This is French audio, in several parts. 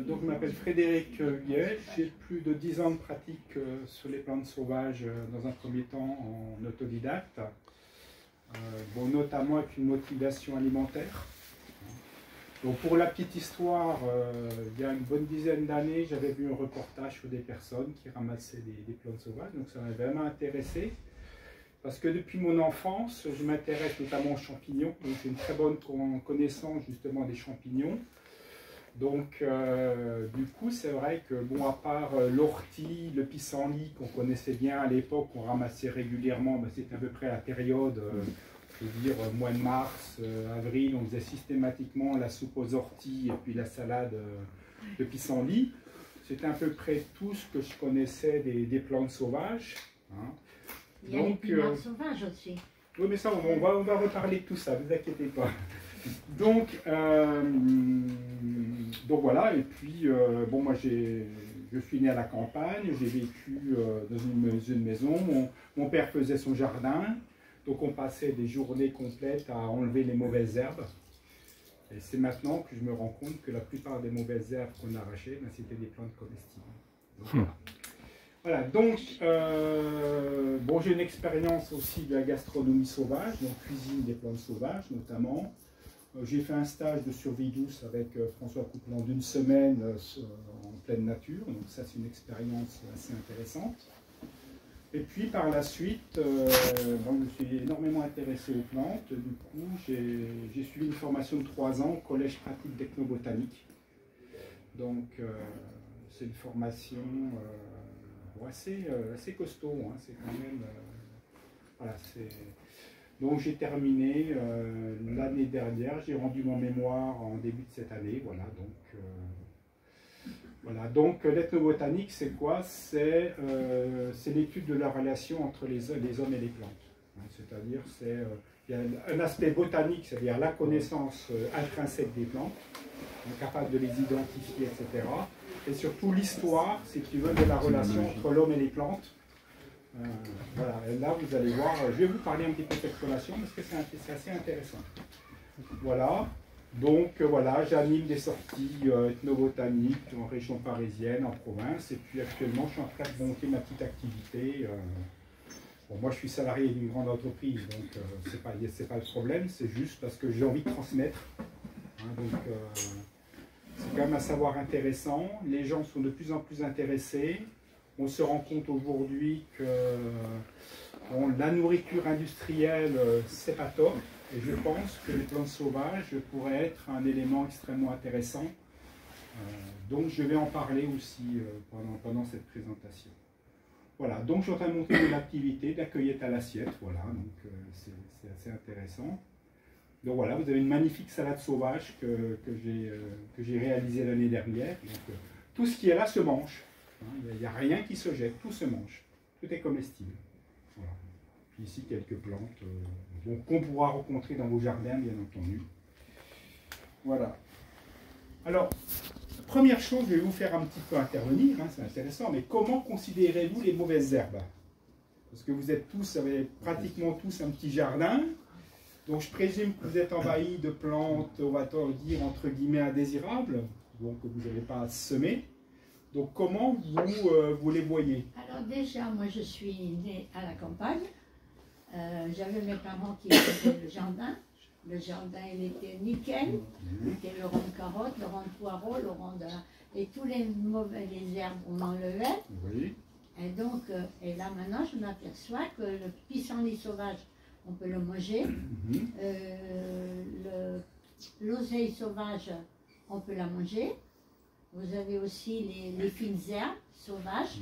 Donc je m'appelle Frédéric Guillet, j'ai plus de 10 ans de pratique sur les plantes sauvages dans un premier temps en autodidacte, bon, notamment avec une motivation alimentaire. Donc pour la petite histoire, il y a une bonne dizaine d'années, j'avais vu un reportage sur des personnes qui ramassaient des plantes sauvages, donc ça m'avait vraiment intéressé. Parce que depuis mon enfance, je m'intéresse notamment aux champignons, donc j'ai une très bonne connaissance justement des champignons. Donc du coup, c'est vrai que, bon, à part l'ortie, le pissenlit qu'on connaissait bien à l'époque, qu'on ramassait régulièrement, ben, c'était à peu près la période, je veux dire, mois de mars, avril, on faisait systématiquement la soupe aux orties et puis la salade de pissenlit. C'était à peu près tout ce que je connaissais des plantes sauvages. Hein. Il y a les pinards sauvages aussi. Oui, mais ça, on va reparler de tout ça, ne vous inquiétez pas. Donc voilà, et puis, bon, moi, je suis né à la campagne, j'ai vécu dans une maison, mon père faisait son jardin, donc on passait des journées complètes à enlever les mauvaises herbes. Et c'est maintenant que je me rends compte que la plupart des mauvaises herbes qu'on arrachait, ben, c'était des plantes comestibles. Donc, voilà. Voilà, donc, bon, j'ai une expérience aussi de la gastronomie sauvage, donc cuisine des plantes sauvages notamment. J'ai fait un stage de survie douce avec François Coupland d'une semaine en pleine nature, donc ça c'est une expérience assez intéressante. Et puis par la suite, bon, je me suis énormément intéressé aux plantes, du coup j'ai suivi une formation de 3 ans au collège pratique d'ethnobotanique. Donc c'est une formation assez costaud, hein, c'est quand même, voilà, donc j'ai terminé l'année dernière, j'ai rendu mon mémoire en début de cette année, voilà, donc l'ethnobotanique c'est quoi? C'est l'étude de la relation entre les hommes et les plantes, hein, c'est-à-dire il y a un aspect botanique, c'est-à-dire la connaissance intrinsèque des plantes, capable de les identifier, etc. Et surtout l'histoire, si tu veux, de la relation entre l'homme et les plantes. Voilà, et là vous allez voir, je vais vous parler un petit peu de cette relation parce que c'est assez intéressant. Voilà, donc voilà, j'anime des sorties ethnobotaniques en région parisienne, en province, et puis actuellement je suis en train de monter ma petite activité. Bon, moi je suis salarié d'une grande entreprise, donc c'est pas le problème, c'est juste parce que j'ai envie de transmettre. Hein, donc c'est quand même un savoir intéressant, les gens sont de plus en plus intéressés. On se rend compte aujourd'hui que bon, la nourriture industrielle, c'est pas top, et je pense que les plantes sauvages pourraient être un élément extrêmement intéressant. Donc je vais en parler aussi pendant cette présentation. Voilà, donc je suis en train de monter une activité d'accueillette à l'assiette, voilà, donc c'est assez intéressant. Donc voilà, vous avez une magnifique salade sauvage que j'ai réalisée l'année dernière. Donc, tout ce qui est là se mange. Il n'y a rien qui se jette, tout se mange. Tout est comestible. Voilà. Puis ici, quelques plantes qu'on pourra rencontrer dans vos jardins, bien entendu. Voilà. Alors, première chose, je vais vous faire un petit peu intervenir, hein, c'est intéressant, mais comment considérez-vous les mauvaises herbes? Parce que vous êtes tous, vous avez pratiquement tous un petit jardin. Donc je présume que vous êtes envahis de plantes, on va dire entre guillemets indésirables, donc que vous n'avez pas à semer. Donc comment vous les voyez? Alors déjà, moi je suis née à la campagne. J'avais mes parents qui faisaient le jardin. Le jardin il était nickel. C'était le rang de carottes, le rang de poireaux, le rang de... Et tous les mauvaises herbes on enlevait. Oui. Et donc, et là maintenant je m'aperçois que le pissenlit sauvage, on peut le manger. L'oseille sauvage, on peut la manger. Vous avez aussi les fines herbes sauvages.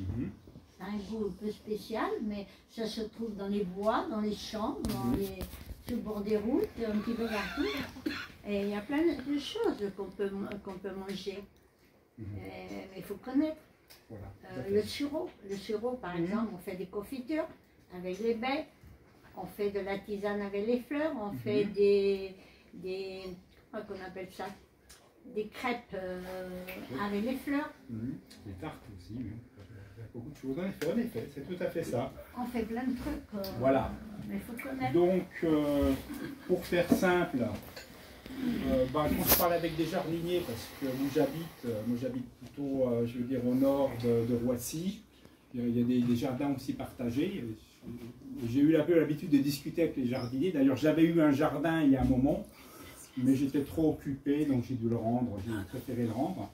Ça a un goût un peu spécial, mais ça se trouve dans les bois, dans les champs, sur le bord des routes, un petit peu partout. Et il y a plein de choses qu'on peut manger. Mais il faut connaître. Voilà, le sureau, par exemple, on fait des confitures avec les baies. On fait de la tisane avec les fleurs, on fait comment on appelle ça, des crêpes avec les fleurs. Des tartes aussi, oui. Il y a beaucoup de choses en effet, c'est tout à fait ça. On fait plein de trucs. Voilà. Mais il faut connaître. Donc, pour faire simple, Quand je parle avec des jardiniers, parce que moi j'habite plutôt, je veux dire, au nord de Roissy, il y a des jardins aussi partagés. J'ai eu un peu l'habitude de discuter avec les jardiniers. D'ailleurs, j'avais eu un jardin il y a un moment, mais j'étais trop occupé, donc j'ai dû le rendre, j'ai préféré le rendre.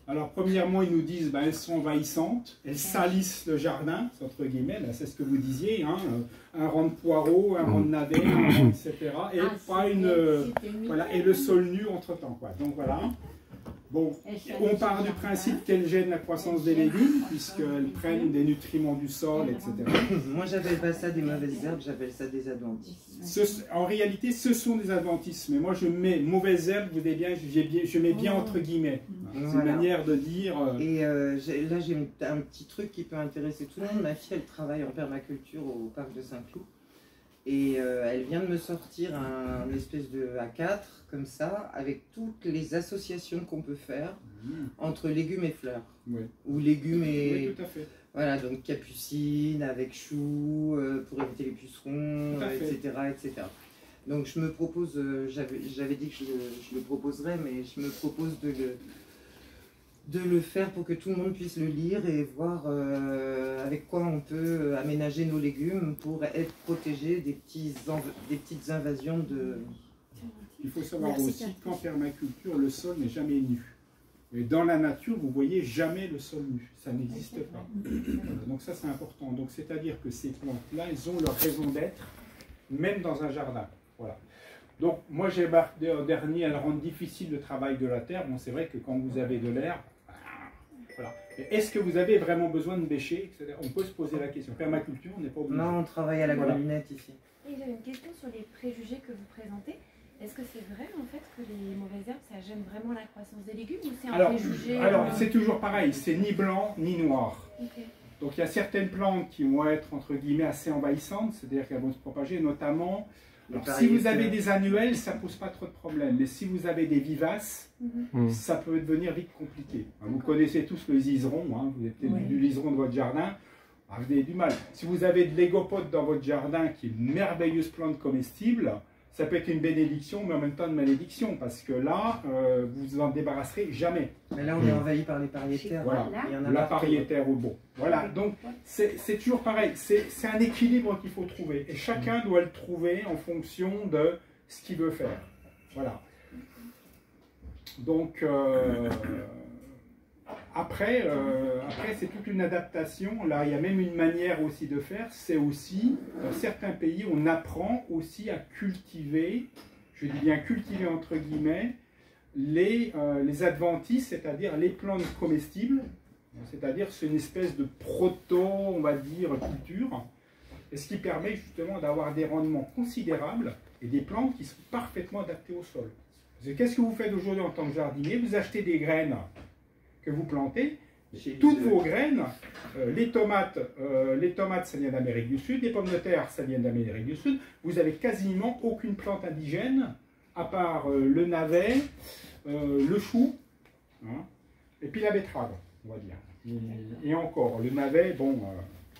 Alors, premièrement, ils nous disent elles sont envahissantes, elles salissent le jardin, entre guillemets, c'est ce que vous disiez, hein, un rang de poireaux, un rang de navets, un rang, etc. Et pas voilà, et le sol nu entre-temps, quoi. Donc voilà. Bon, on part du principe qu'elles gênent la croissance des légumes, puisqu'elles prennent des nutriments du sol, etc. Moi, j'appelle pas ça des mauvaises herbes, j'appelle ça des adventices. En réalité, ce sont des adventices, mais moi je mets mauvaises herbes, vous voyez bien, je mets bien entre guillemets. C'est une manière de dire... Et là, j'ai un petit truc qui peut intéresser tout le monde. Ma fille, elle travaille en permaculture au parc de Saint-Cloud. Et elle vient de me sortir un espèce de A4, comme ça, avec toutes les associations qu'on peut faire entre légumes et fleurs. Oui. Ou légumes et... Oui, tout à fait. Voilà, donc capucine avec choux, pour éviter les pucerons, etc., etc. Donc je me propose, j'avais dit que je le proposerais, mais je me propose de le faire pour que tout le monde puisse le lire et voir avec quoi on peut aménager nos légumes pour être protégés des petites invasions de... Il faut savoir aussi qu'en permaculture, le sol n'est jamais nu. Et dans la nature, vous voyez jamais le sol nu. Ça n'existe pas. Voilà, donc ça, c'est important. Donc c'est-à-dire que ces plantes-là, elles ont leur raison d'être, même dans un jardin. Voilà. Donc moi, j'ai marqué en dernier, elles rendent difficile le travail de la terre. Bon, c'est vrai que quand vous avez de l'herbe, voilà. Est-ce que vous avez vraiment besoin de bêcher, etc. On peut se poser la question. Permaculture, on n'est pas obligé. Non, on travaille à la grelinette ici. Et j'avais une question sur les préjugés que vous présentez. Est-ce que c'est vrai en fait que les mauvaises herbes, ça gêne vraiment la croissance des légumes ou c'est un préjugé? Alors c'est toujours pareil, c'est ni blanc ni noir. Okay. Donc il y a certaines plantes qui vont être entre guillemets assez envahissantes, c'est-à-dire qu'elles vont se propager, notamment... Alors, si vous avez des annuelles, ça ne pose pas trop de problèmes, mais si vous avez des vivaces, ça peut devenir vite compliqué. Vous connaissez tous le liseron, hein, vous avez peut-être du liseron de votre jardin, vous avez du mal. Si vous avez de l'égopode dans votre jardin, qui est une merveilleuse plante comestible, ça peut être une bénédiction, mais en même temps une malédiction, parce que là, vous vous en débarrasserez jamais. Mais là, on est envahi par les pariétaires. Voilà, la pariétaire au bon. Voilà, donc c'est toujours pareil, c'est un équilibre qu'il faut trouver. Et chacun doit le trouver en fonction de ce qu'il veut faire. Voilà. Donc, après c'est toute une adaptation. Là, il y a même une manière aussi de faire. C'est aussi, dans certains pays, on apprend aussi à cultiver, je dis bien cultiver entre guillemets, les adventices, c'est-à-dire les plantes comestibles. C'est-à-dire c'est une espèce de proto, on va dire, culture. Et ce qui permet justement d'avoir des rendements considérables et des plantes qui sont parfaitement adaptées au sol. Qu'est-ce que vous faites aujourd'hui en tant que jardinier? Vous achetez des graines que vous plantez, toutes vos graines, les tomates ça vient d'Amérique du Sud, les pommes de terre ça vient d'Amérique du Sud, vous n'avez quasiment aucune plante indigène, à part le navet, le chou, hein, et puis la betterave, on va dire. Et encore, le navet, bon,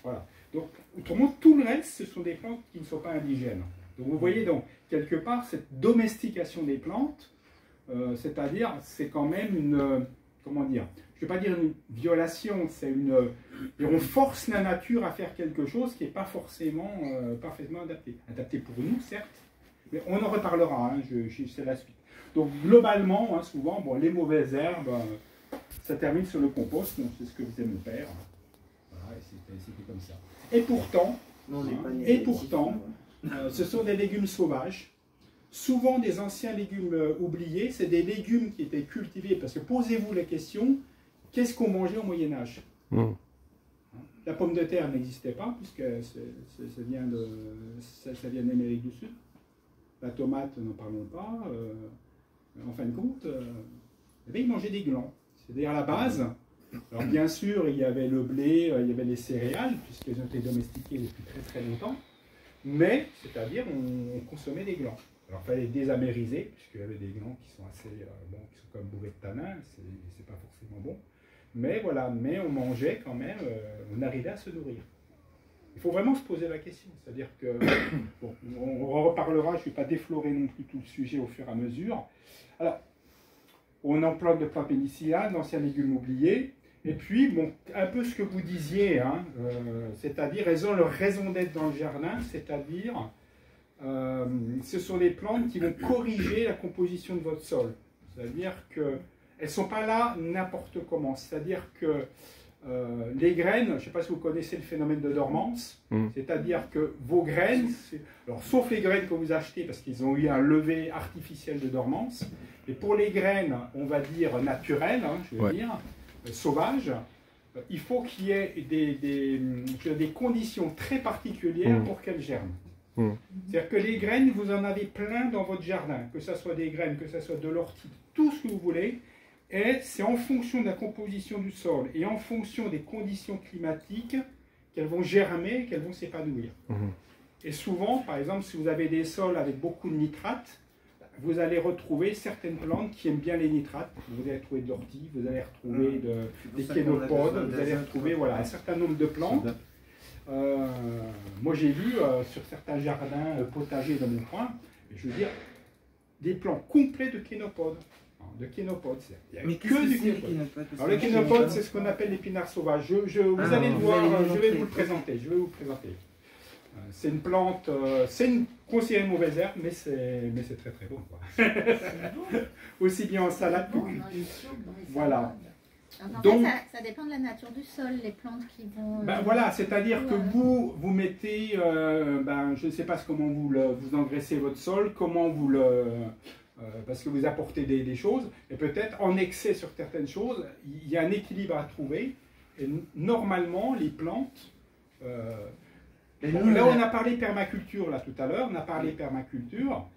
voilà. Donc, autrement, tout le reste, ce sont des plantes qui ne sont pas indigènes. Donc, vous voyez donc, quelque part, cette domestication des plantes, c'est-à-dire, c'est quand même une... comment dire, je ne vais pas dire une violation, c'est une... on force la nature à faire quelque chose qui n'est pas forcément parfaitement adapté. Adapté pour nous, certes, mais on en reparlera, hein, c'est la suite. Donc globalement, hein, souvent, bon, les mauvaises herbes, ça termine sur le compost, c'est ce que faisait mon père. Voilà, et c'était comme ça. Et pourtant, ce sont des légumes sauvages. Souvent des anciens légumes oubliés, c'est des légumes qui étaient cultivés, parce que posez-vous la question, qu'est-ce qu'on mangeait au Moyen-Âge? La pomme de terre n'existait pas, puisque ça vient d'Amérique du Sud. La tomate, n'en parlons pas. En fin de compte, ils mangeaient des glands. C'est-à-dire à la base, alors bien sûr, il y avait le blé, il y avait les céréales, puisqu'elles ont été domestiquées depuis très très longtemps, mais, c'est-à-dire, on consommait des glands. Alors, il fallait les désamériser, puisqu'il y avait des glands qui sont assez, bon, qui sont comme bourrés de tanin, c'est pas forcément bon. Mais voilà, mais on mangeait quand même, on arrivait à se nourrir. il faut vraiment se poser la question. C'est-à-dire que, bon, on reparlera, je ne vais pas déflorer non plus tout le sujet au fur et à mesure. Alors, on en plante de plantes pénicillianes, d'anciens légumes oubliés, et puis, bon, un peu ce que vous disiez, hein, c'est-à-dire, elles ont leur raison d'être dans le jardin, c'est-à-dire, ce sont des plantes qui vont corriger la composition de votre sol. C'est-à-dire qu'elles ne sont pas là n'importe comment. C'est-à-dire que les graines, je ne sais pas si vous connaissez le phénomène de dormance, c'est-à-dire que vos graines, alors, sauf les graines que vous achetez parce qu'ils ont eu un lever artificiel de dormance, et pour les graines, on va dire naturelles, hein, je veux dire, sauvages, il faut qu'il y ait des conditions très particulières pour qu'elles germent. C'est-à-dire que les graines, vous en avez plein dans votre jardin, que ce soit des graines, que ce soit de l'ortie, tout ce que vous voulez, et c'est en fonction de la composition du sol et en fonction des conditions climatiques qu'elles vont germer, qu'elles vont s'épanouir. Et souvent, par exemple, si vous avez des sols avec beaucoup de nitrates, vous allez retrouver certaines plantes qui aiment bien les nitrates. Vous allez retrouver de l'ortie, vous allez retrouver des kénopodes, vous allez retrouver voilà, un certain nombre de plantes. Moi j'ai vu sur certains jardins potagers dans mon coin, je veux dire, des plants complets de kénopodes. De kénopodes, il n'y a que du kénopode. Alors le kénopode, c'est ce qu'on appelle l'épinard sauvage. Vous allez le voir, je vais vous le présenter. C'est une plante, c'est une considérée mauvaise herbe, mais c'est très très bon. Aussi bien en salade que cuit. Voilà. Donc, ça dépend de la nature du sol, les plantes qui vont... Ben voilà, c'est-à-dire que vous mettez, je ne sais pas comment vous engraissez votre sol, comment vous parce que vous apportez des choses, et peut-être en excès sur certaines choses, il y a un équilibre à trouver, et normalement, les plantes... là, on a parlé permaculture, là, tout à l'heure, on a parlé permaculture.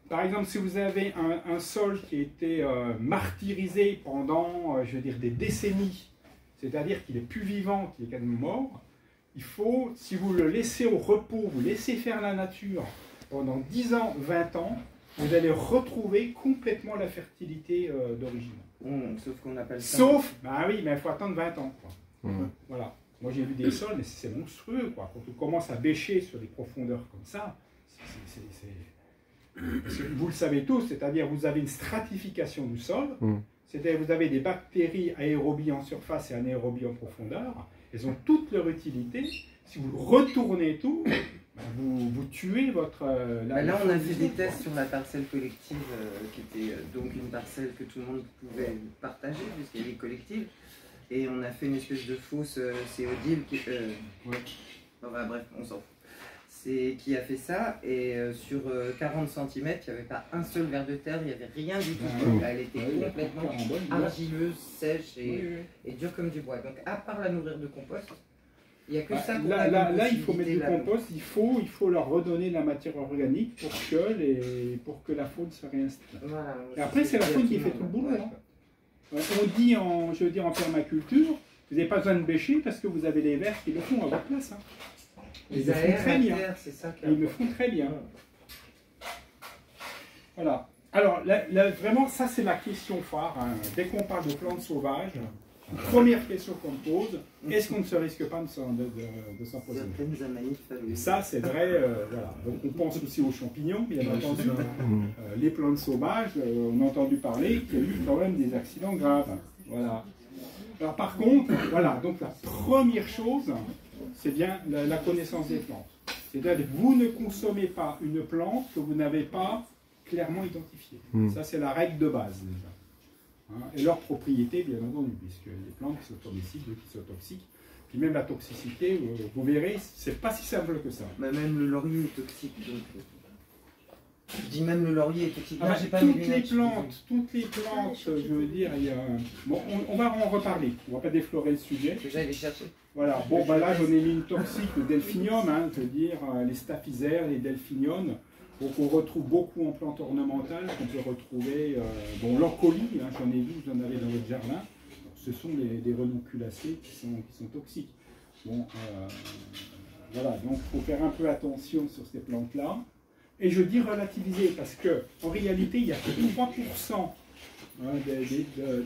Par exemple, si vous avez un sol qui a été martyrisé pendant, je veux dire, des décennies, c'est-à-dire qu'il est plus vivant, qu'il est quasiment mort, il faut, si vous le laissez au repos, vous laissez faire la nature pendant 10 ans, 20 ans, vous allez retrouver complètement la fertilité d'origine. Sauf qu'on appelle ça... Sauf, bah oui, mais il faut attendre 20 ans. Quoi. Voilà. Moi, j'ai vu des sols, mais c'est monstrueux, quoi. Quand on commence à bêcher sur des profondeurs comme ça, parce que vous le savez tous, c'est-à-dire vous avez une stratification du sol, c'est-à-dire vous avez des bactéries aérobies en surface et anaérobies en profondeur, elles ont toute leur utilité. Si vous retournez tout, vous tuez votre... là, on a fait des tests sur la parcelle collective, qui était donc une parcelle que tout le monde pouvait partager, puisqu'elle est collective. Et on a fait une espèce de fausse céodile qui... bref, on s'en fout. Qui a fait ça, et sur 40 cm, il n'y avait pas un seul ver de terre, il n'y avait rien du tout. Elle était complètement argileuse, sèche et dure comme du bois. Donc à part la nourrir de compost, il n'y a que ça. Là, il faut mettre du compost, il faut leur redonner de la matière organique pour que la faune se réinstalle. Voilà, et après, c'est la faune qui fait tout le boulot. Hein. On dit en permaculture, vous n'avez pas besoin de bêcher parce que vous avez les vers qui le font à votre place. Hein. Ils me font très bien. Ils me font très bien. Voilà. Alors, vraiment, ça c'est la question phare. Hein. Dès qu'on parle de plantes sauvages, première question qu'on me pose, est-ce qu'on ne se risque pas de s'empoisonner? Ça, c'est vrai. Voilà. Donc, on pense aussi aux champignons, bien entendu. Les plantes sauvages, on a entendu parler qu'il y a eu quand même des accidents graves. Voilà. Alors, par contre, voilà. Donc, la première chose, c'est bien la connaissance des plantes. C'est-à-dire que vous ne consommez pas une plante que vous n'avez pas clairement identifiée. Ça, c'est la règle de base, déjà. Hein, et leurs propriétés, bien entendu, puisque les plantes qui sont toxiques, qui sont toxiques. Puis même la toxicité, vous verrez, c'est pas si simple que ça. Mais même le laurier est toxique. Donc... Je dis même le laurier est toxique. Ah, toutes les plantes, je veux dire, il y a... Bon, on va en reparler, on va pas déflorer le sujet. Que j'aille les chercher. Voilà, bon, là j'en ai mis une toxique, le delphinium, hein, je veux dire, les staphysères, les delphiniums. Donc on retrouve beaucoup en plantes ornementales, qu'on peut retrouver, l'encolie, hein, j'en ai vu, vous en avez dans votre jardin. Donc, ce sont des renonculacées qui sont toxiques. Bon, voilà, donc il faut faire un peu attention sur ces plantes-là. Et je dis relativiser, parce qu'en réalité, il n'y a que 3%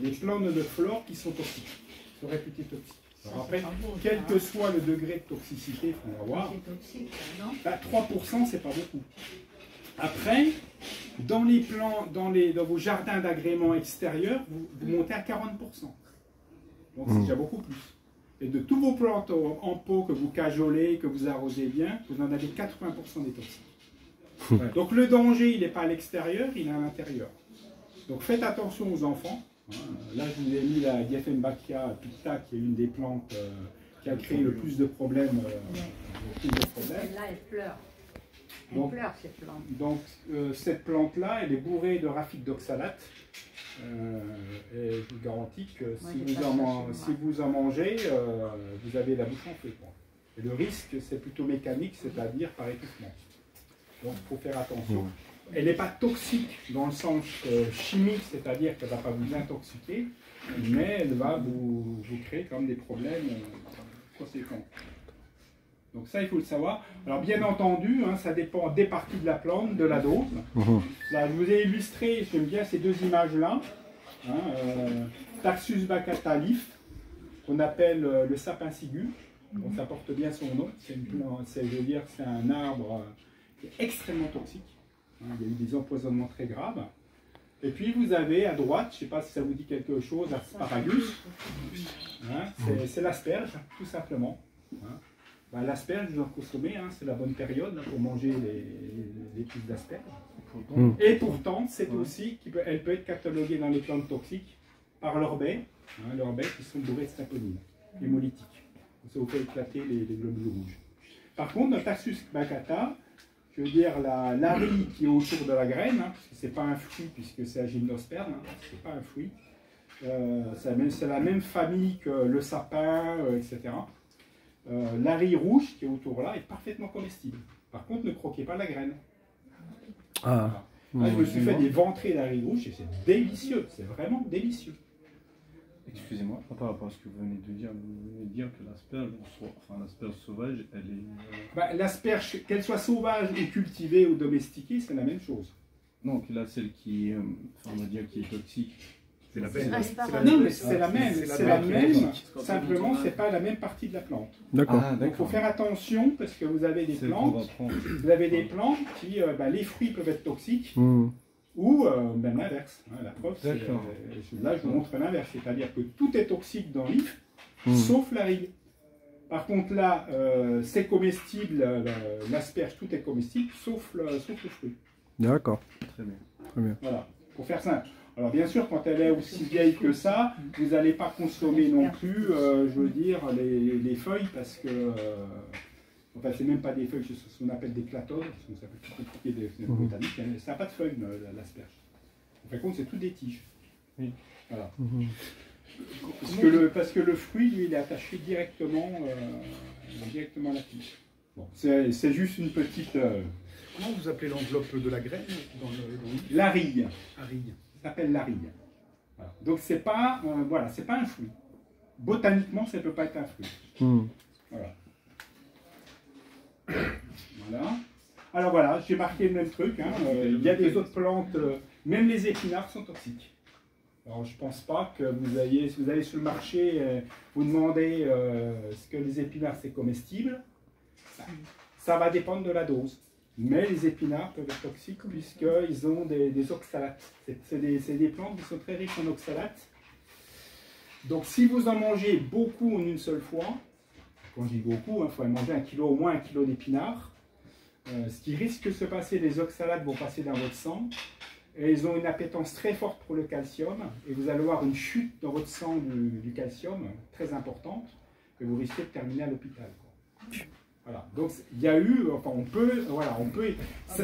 des plantes de flore qui sont toxiques, sont réputées toxiques. Alors après, quel que soit le degré de toxicité qu'il faut avoir, C'est toxique, ça, non? 3%, c'est pas beaucoup. Après, dans les plants, dans vos jardins d'agrément extérieurs, vous montez à 40%. Donc c'est déjà beaucoup plus. Et de tous vos plantes en pot que vous cajolez, que vous arrosez bien, vous en avez 80% des toxiques. Ouais. Donc le danger, il n'est pas à l'extérieur, il est à l'intérieur. Donc faites attention aux enfants. Là, je vous ai mis la Dieffenbachia picta, qui est une des plantes qui a créé le plus de problèmes. Celle-là, elle pleure. Elle pleure, cette plante. Donc cette plante-là, elle est bourrée de rafite d'oxalate. Et je vous garantis que si vous en mangez, vous avez la bouche en feu. Et le risque, c'est plutôt mécanique, c'est-à-dire par étouffement. Donc il faut faire attention. Elle n'est pas toxique dans le sens chimique, c'est-à-dire qu'elle ne va pas vous intoxiquer, mais elle va vous créer quand même des problèmes conséquents. Donc ça, il faut le savoir. Alors bien entendu, hein, ça dépend des parties de la plante, de la dose. Là, je vous ai illustré, j'aime bien ces deux images-là. Hein, Taxus baccata leaf, qu'on appelle le sapin cigu. Donc ça porte bien son nom. C'est un arbre qui est extrêmement toxique. Hein, il y a eu des empoisonnements très graves. Et puis vous avez à droite, je ne sais pas si ça vous dit quelque chose, Asparagus. Hein, c'est l'asperge, tout simplement. Hein. Ben, l'asperge, vous en consommez, hein, c'est la bonne période là, pour manger les pieds d'asperge. Et pourtant, c'est aussi elle peut être cataloguée dans les plantes toxiques par leurs baies, hein, leurs baies qui sont bourrées de saponine, hémolytique. Ça vous fait éclater les globules rouges. Par contre, dans Taxus baccata, je veux dire la rille qui est autour de la graine, hein, parce que ce n'est pas un fruit puisque c'est un gymnosperme, hein, ce n'est pas un fruit. C'est la même famille que le sapin, etc. La rille rouge qui est autour là est parfaitement comestible. Par contre, ne croquez pas la graine. Voilà. Là, je me suis fait des ventrées la rille rouge et c'est délicieux, c'est vraiment délicieux. Excusez-moi, par rapport à ce que vous venez de dire, vous venez de dire que l'asperge sauvage, elle est... L'asperge, qu'elle soit sauvage ou cultivée ou domestiquée, c'est la même chose. Non, que là, celle qui est, on va dire, qui est toxique. C'est la même. Non, mais c'est la même. C'est la même. Simplement, c'est pas la même partie de la plante. D'accord. Donc, il faut faire attention parce que vous avez des plantes. Vous avez des plantes qui, les fruits peuvent être toxiques ou même l'inverse. Hein, la preuve, là, je vous montre l'inverse. C'est-à-dire que tout est toxique dans l'if, sauf la rille. Par contre, là, c'est comestible. L'asperge, tout est comestible, sauf le fruit. D'accord. Très bien. Très bien. Voilà. Pour faire simple. Alors bien sûr, quand elle est aussi vieille que ça, vous n'allez pas consommer non plus, je veux dire, les feuilles, parce que, enfin, c'est même pas des feuilles, c'est ce qu'on appelle des clatodes, ça peut être plus compliqué des botaniques, ça n'a pas de feuilles, l'asperge. En fin de compte, c'est tout des tiges. Oui. Voilà. Parce que le fruit, lui, il est attaché directement à la tige. Bon, c'est juste une petite... Comment vous appelez l'enveloppe de la graine dans la rille. La rille. Ça s'appelle la rille. Voilà. Donc c'est pas, c'est pas un fruit. Botaniquement, ça ne peut pas être un fruit. Voilà. Voilà. Alors voilà, j'ai marqué le même truc. Hein. Il y a des autres plantes, même les épinards sont toxiques. Alors je pense pas que si vous allez sur le marché, vous demandez est-ce que les épinards c'est comestible. Ça va dépendre de la dose. Mais les épinards peuvent être toxiques puisqu'ils ont des oxalates. C'est des plantes qui sont très riches en oxalates. Donc si vous en mangez beaucoup en une seule fois, quand je dis beaucoup, il faut manger au moins 1 kilo d'épinards. Ce qui risque de se passer, les oxalates vont passer dans votre sang. Et ils ont une appétence très forte pour le calcium. Et vous allez avoir une chute dans votre sang du calcium très importante. Et vous risquez de terminer à l'hôpital. Voilà, donc il y a eu, enfin on peut,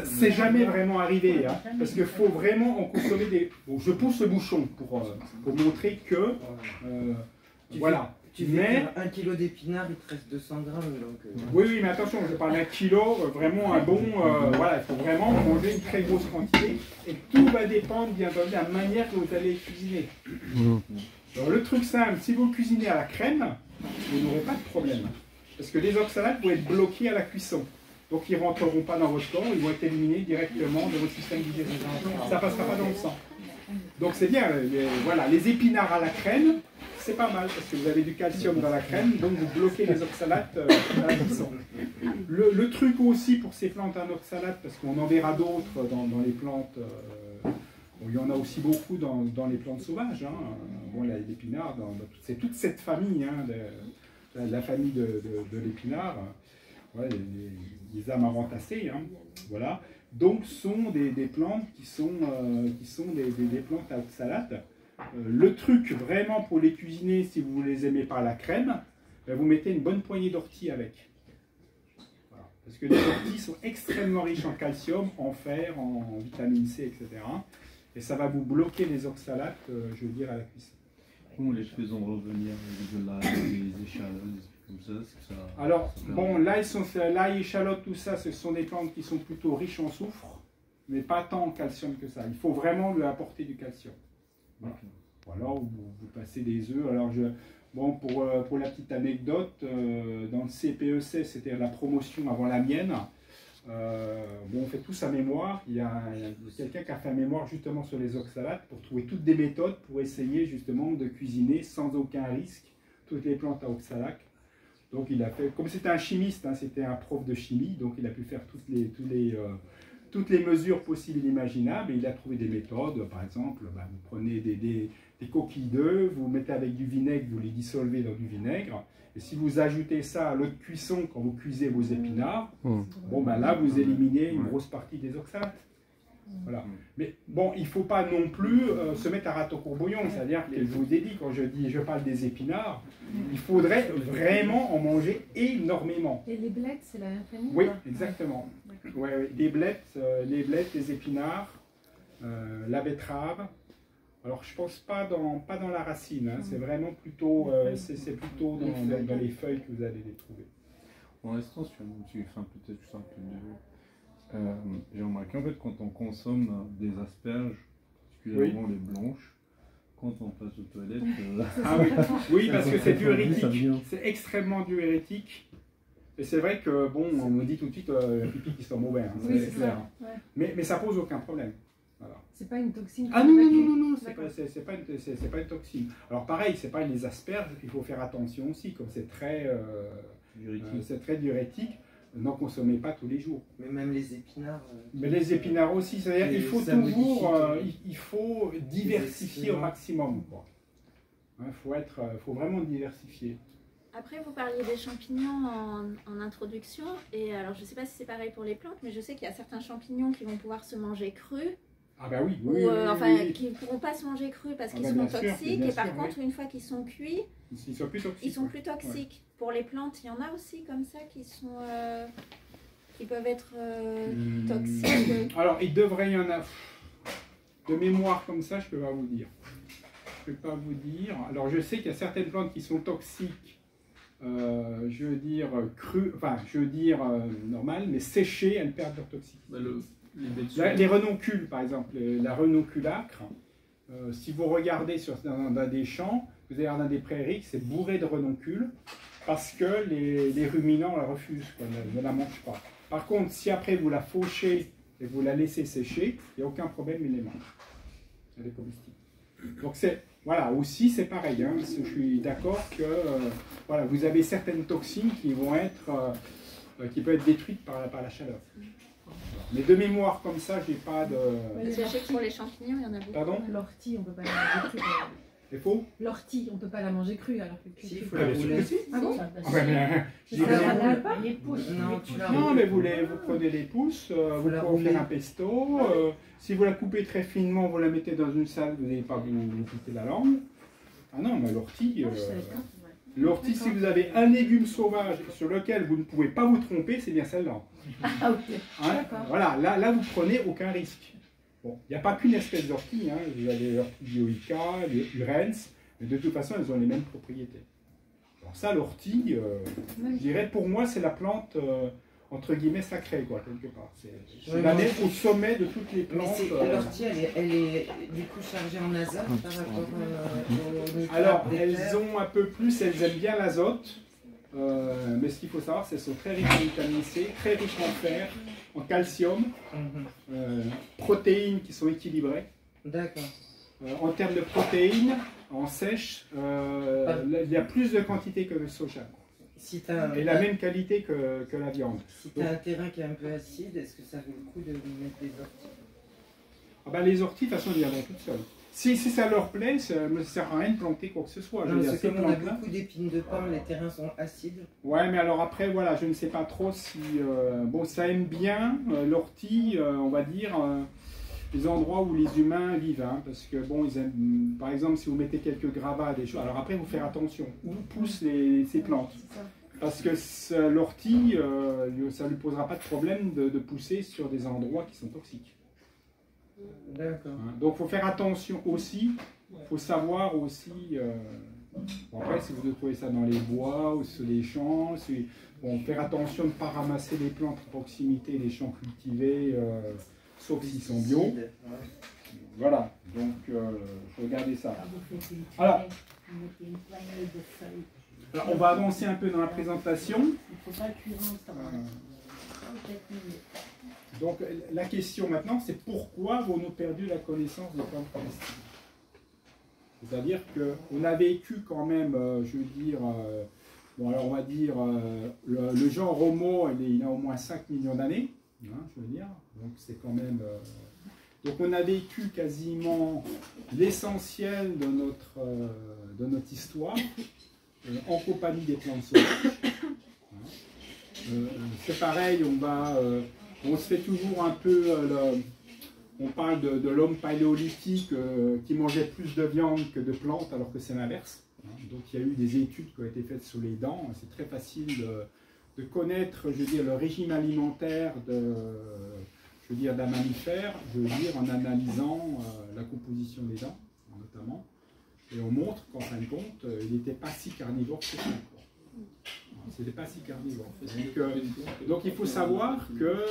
c'est jamais vraiment arrivé, hein, parce qu'il faut vraiment en consommer des... Bon, je pousse le bouchon pour montrer que, voilà. Tu fais 1 kilo d'épinards, il te reste 200 grammes. Donc, oui, mais attention, je parle d'un kilo, vraiment un bon, voilà, il faut vraiment manger une très grosse quantité, et tout va dépendre bien entendu de la manière que vous allez cuisiner. Alors le truc simple, si vous le cuisinez à la crème, vous n'aurez pas de problème. Parce que les oxalates vont être bloqués à la cuisson. Donc ils ne rentreront pas dans votre corps, ils vont être éliminés directement de votre système digestif. Ça ne passera pas dans le sang. Donc c'est bien, voilà, les épinards à la crème, c'est pas mal parce que vous avez du calcium dans la crème, donc vous bloquez les oxalates à la cuisson. Le truc aussi pour ces plantes en oxalate, parce qu'on en verra d'autres dans les plantes, il y en a aussi beaucoup dans les plantes sauvages. Hein. Bon, l'épinard, c'est toute cette famille, hein, la famille de l'épinard, ouais, les amarantacées, hein, voilà. Donc, sont des plantes qui sont des plantes à oxalate. Le truc vraiment pour les cuisiner, si vous les aimez pas à la crème, vous mettez une bonne poignée d'ortie avec. Voilà. Parce que les orties sont extrêmement riches en calcium, en fer, en vitamine C, etc. Et ça va vous bloquer les oxalates, je veux dire, à la cuisson. Comment les faisons revenir de des échalotes, comme ça, alors, bon, l'ail, échalote, tout ça, ce sont des plantes qui sont plutôt riches en soufre, mais pas tant en calcium que ça. Il faut vraiment lui apporter du calcium. Voilà. Ou alors, vous passez des œufs. Alors, bon, pour la petite anecdote, dans le CPEC, c'était la promotion avant la mienne. Bon, on fait tous un mémoire. Il y a quelqu'un qui a fait un mémoire justement sur les oxalates pour trouver toutes des méthodes pour essayer justement de cuisiner sans aucun risque toutes les plantes à oxalates. Donc il a fait, comme c'était un chimiste, hein, c'était un prof de chimie, donc il a pu faire toutes les mesures possibles et imaginables, et il a trouvé des méthodes. Par exemple, vous prenez des coquilles d'œufs, vous mettez avec du vinaigre, vous les dissolvez dans du vinaigre, et si vous ajoutez ça à l'eau de cuisson quand vous cuisez vos épinards, bon, là vous éliminez une grosse partie des oxalates. Voilà. Mais bon, il ne faut pas non plus se mettre à râteau courbouillon, c'est-à-dire que je vous ai dit, quand je parle des épinards, il faudrait vraiment en manger énormément. Et les blettes, c'est la même famille? Oui, exactement. Ouais, les blettes, les épinards, la betterave. Alors je pense pas dans la racine, hein, c'est vraiment plutôt, c'est plutôt dans les feuilles que vous allez les trouver. En restant sur peut-être juste un peu de... j'ai remarqué en fait quand on consomme des asperges, particulièrement les blanches, quand on passe aux toilettes... Ah oui, parce que c'est diurétique, c'est extrêmement diurétique. Et c'est vrai que, bon, on me dit tout de suite le pipi qui sent mauvais, hein, c'est clair. Ouais. Mais ça pose aucun problème. Voilà. C'est pas une toxine? Ah non, c'est pas une toxine. Alors pareil, c'est pas les asperges, il faut faire attention aussi, comme c'est très diurétique. N'en consommez pas tous les jours. Mais même les épinards. Mais les épinards aussi, c'est-à-dire qu'il faut toujours, il faut diversifier au maximum. Il faut vraiment diversifier. Après, vous parliez des champignons en introduction, et alors je ne sais pas si c'est pareil pour les plantes, mais je sais qu'il y a certains champignons qui vont pouvoir se manger crus. Ah bah oui, qui ne pourront pas se manger crus parce qu'ils sont toxiques, et par contre, une fois qu'ils sont cuits, ils sont plus toxiques. Ils sont plus toxiques. Ouais. Pour les plantes, il y en a aussi comme ça qui peuvent être toxiques. Alors, il devrait y en avoir. De mémoire comme ça, je ne peux pas vous dire. Je peux pas vous dire. Alors, je sais qu'il y a certaines plantes qui sont toxiques, je veux dire crues, normales, mais séchées, elles perdent leur toxicité. Les renoncules, par exemple, la renonculacre, si vous regardez dans des champs, vous allez avoir dans des prairies, c'est bourré de renoncules parce que les ruminants la refusent, ne la mangent pas. Par contre, si après vous la fauchez et vous la laissez sécher, il n'y a aucun problème, ils les mangent. Elle est comestible. Donc voilà, aussi c'est pareil, hein, je suis d'accord que voilà, vous avez certaines toxines qui vont qui peuvent être détruites par la chaleur. Mais de mémoire comme ça, j'ai pas de... Je sais que pour les champignons, il y en a beaucoup. Pardon? L'ortie, on peut pas la manger crue. C'est faux? L'ortie, on peut pas la manger crue alors que si, il faut la rouler. Ah bon? Les pousses. Non, mais vous prenez les pousses, vous pouvez faire un pesto. Si vous la coupez très finement, vous la mettez dans une salle, vous n'allez pas vous piquer la langue. Ah non, mais l'ortie... L'ortie, si vous avez un légume sauvage sur lequel vous ne pouvez pas vous tromper, c'est bien celle-là. Ah ok. Hein, voilà, là vous prenez aucun risque. Bon, il n'y a pas qu'une espèce d'ortie, hein. Vous avez l'ortie dioica, les urens, mais de toute façon elles ont les mêmes propriétés. Alors ça, l'ortie, je dirais pour moi c'est la plante entre guillemets sacrée, quoi, quelque part. C'est la nette au sommet de toutes les plantes. L'ortie, elle est du coup chargée en azote par rapport aux... Alors, elles ont un peu plus, elles aiment bien l'azote, mais ce qu'il faut savoir, c'est qu'elles sont très riches en vitamine C, très riches en fer, en calcium, protéines qui sont équilibrées. D'accord. En termes de protéines, en sèche, il y a plus de quantité que le soja. Si et la même qualité que la viande. Si tu as un terrain qui est un peu acide, est-ce que ça vaut le coup de mettre des orties? Ah ben, les orties, de toute façon, elles viendront toutes seules. Si ça leur plaît, ça ne sert à rien de planter quoi que ce soit. C'est comme on a beaucoup d'épines de pain, les terrains sont acides. Ouais, mais alors après, voilà, je ne sais pas trop si... bon, ça aime bien l'ortie, on va dire, les endroits où les humains vivent. Hein, parce que, bon, ils aiment, par exemple, si vous mettez quelques gravats, des choses... Alors après, il faut faire attention. Où poussent ces plantes? Parce que l'ortie, ça ne lui posera pas de problème de pousser sur des endroits qui sont toxiques. D'accord. Donc il faut faire attention aussi, il faut savoir aussi, bon, après si vous trouvez ça dans les bois ou sur les champs, bon, faire attention de ne pas ramasser les plantes à proximité des champs cultivés, sauf s'ils sont bio. Voilà, donc il faut regarder ça. Alors, on va avancer un peu dans la présentation. Donc la question maintenant, c'est pourquoi avons-nous perdu la connaissance des plantes comestibles? C'est-à-dire qu'on a vécu quand même, je veux dire, bon alors on va dire, le genre Homo, il a au moins 5 millions d'années, hein, je veux dire, donc c'est quand même... donc on a vécu quasiment l'essentiel de notre histoire en compagnie des plantes sauvages. C'est pareil, on se fait toujours un peu, on parle de l'homme paléolithique qui mangeait plus de viande que de plantes alors que c'est l'inverse. Donc il y a eu des études qui ont été faites sur les dents, c'est très facile de connaître, je veux dire, le régime alimentaire d'un mammifère, je veux dire, en analysant la composition des dents notamment. Et on montre qu'en fin de compte, il n'était pas si carnivore que ça. C'était pas si carnivore. Donc il faut savoir que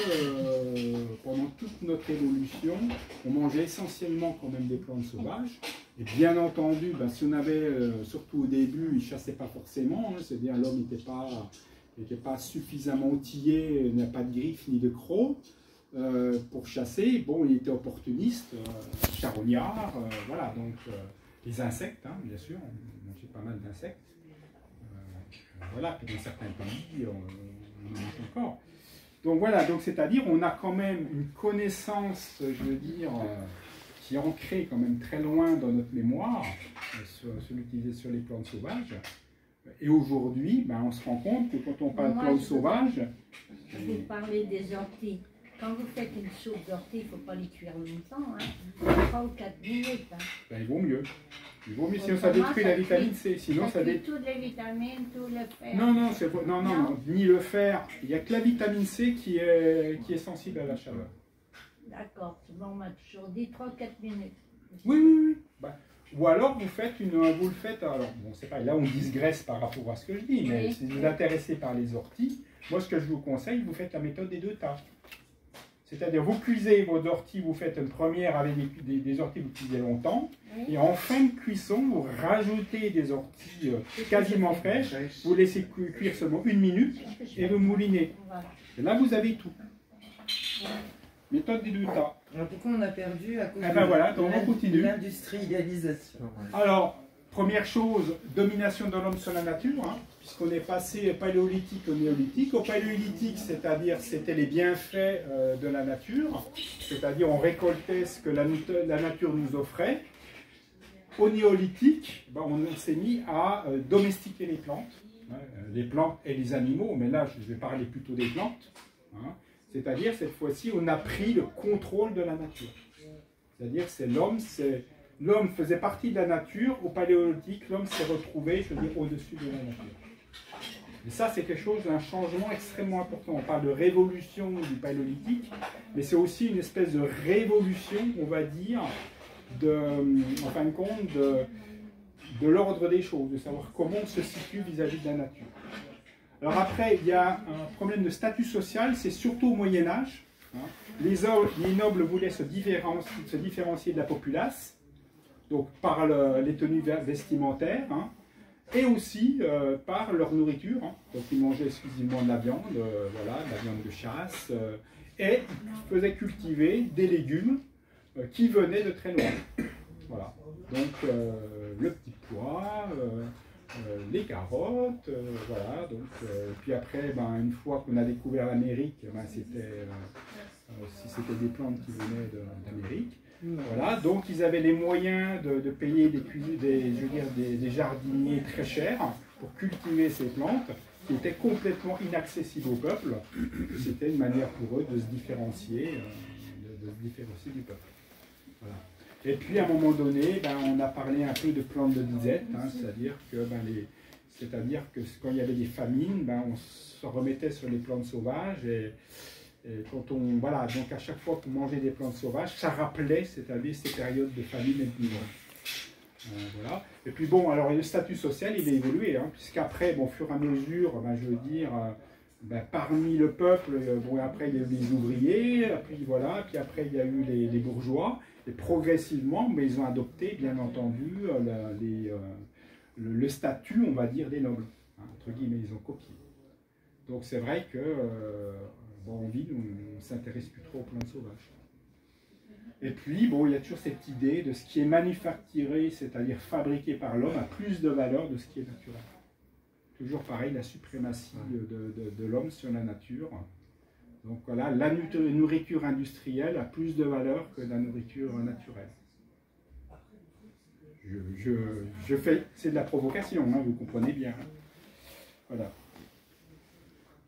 pendant toute notre évolution, on mangeait essentiellement quand même des plantes sauvages. Et bien entendu, si on avait, surtout au début, il ne chassait pas forcément, hein, c'est-à-dire l'homme n'était pas suffisamment outillé, il n'a pas de griffes ni de crocs pour chasser. Bon, il était opportuniste, charognard, voilà, donc les insectes, hein, bien sûr, on mangeait pas mal d'insectes. Voilà, puis dans certains pays, on en mange encore. Donc voilà, donc c'est-à-dire on a quand même une connaissance, je veux dire, qui est ancrée quand même très loin dans notre mémoire, sur l'utiliser sur les plantes sauvages. Et aujourd'hui, on se rend compte que quand on parle de plantes sauvages... Vous parlez des orties. Quand vous faites une soupe d'ortie, il ne faut pas les cuire longtemps, hein. 3 ou 4 minutes. Hein. Il vaut mieux. Il vaut mieux, sinon ça détruit la vitamine C. Sinon ça détruit toutes les vitamines, tout le fer. Non, ni le fer. Il n'y a que la vitamine C qui est sensible à la chaleur. D'accord. Bon, on m'a toujours dit 3 ou 4 minutes. Oui. Ou alors vous le faites, alors bon, c'est pas, là on digresse par rapport à ce que je dis, mais si vous êtes intéressé par les orties, moi ce que je vous conseille, vous faites la méthode des 2 tas. C'est-à-dire, vous cuisez vos orties, vous faites une première avec des orties que vous cuisez longtemps, et en fin de cuisson, vous rajoutez des orties quasiment fraîches, vous laissez cuire seulement 1 minute, et vous moulinez. Et là, vous avez tout. Méthode des 2 tas. Alors pourquoi on a perdu à cause de l'industrialisation? Alors, première chose, domination de l'homme sur la nature, hein, puisqu'on est passé paléolithique au néolithique. Au paléolithique, c'est-à-dire c'était les bienfaits de la nature, c'est-à-dire on récoltait ce que la nature nous offrait. Au néolithique, on s'est mis à domestiquer les plantes et les animaux, mais là je vais parler plutôt des plantes. Hein, c'est-à-dire cette fois-ci on a pris le contrôle de la nature. C'est-à-dire c'est l'homme faisait partie de la nature, au paléolithique, l'homme s'est retrouvé, je veux dire, au-dessus de la nature. Et ça, c'est quelque chose, un changement extrêmement important. On parle de révolution du paléolithique, mais c'est aussi une espèce de révolution, on va dire, en fin de compte, de l'ordre des choses, de savoir comment on se situe vis-à-vis de la nature. Alors après, il y a un problème de statut social, c'est surtout au Moyen-Âge. Hein. Les nobles voulaient se différencier de la populace, donc par les tenues vestimentaires, hein, et aussi par leur nourriture. Hein. Donc ils mangeaient exclusivement de la viande, de la viande de chasse, et ils faisaient cultiver des légumes qui venaient de très loin. Voilà. Donc le petit pois, les carottes, voilà. Donc, puis après, ben, une fois qu'on a découvert l'Amérique, ben, c'était des plantes qui venaient d'Amérique. Voilà. Donc ils avaient les moyens de payer je veux dire, des jardiniers très chers pour cultiver ces plantes, qui étaient complètement inaccessibles au peuple. C'était une manière pour eux de se différencier, du peuple. Voilà. Et puis à un moment donné, ben, on a parlé un peu de plantes de disette, hein, c'est-à-dire que, quand il y avait des famines, ben, on se remettait sur les plantes sauvages et quand voilà, donc à chaque fois qu'on mangeait des plantes sauvages, ça rappelait, c'est-à-dire ces périodes de famine et de misère. Voilà. Et puis bon, alors le statut social, il a évolué, hein, puisqu'après, bon, au fur et à mesure, ben, je veux dire, ben, parmi le peuple, bon, après il y a eu les ouvriers, puis voilà, puis après il y a eu les bourgeois, et progressivement, mais ils ont adopté, bien entendu, le statut, on va dire, des nobles, hein, entre guillemets, ils ont copié. Donc c'est vrai que, bon, en ville, on ne s'intéresse plus trop aux plantes sauvages. Et puis, bon, il y a toujours cette idée de ce qui est manufacturé, c'est-à-dire fabriqué par l'homme, a plus de valeur de ce qui est naturel. Toujours pareil, la suprématie de l'homme sur la nature. Donc voilà, la nourriture industrielle a plus de valeur que la nourriture naturelle. C'est de la provocation, hein, vous comprenez bien. Voilà.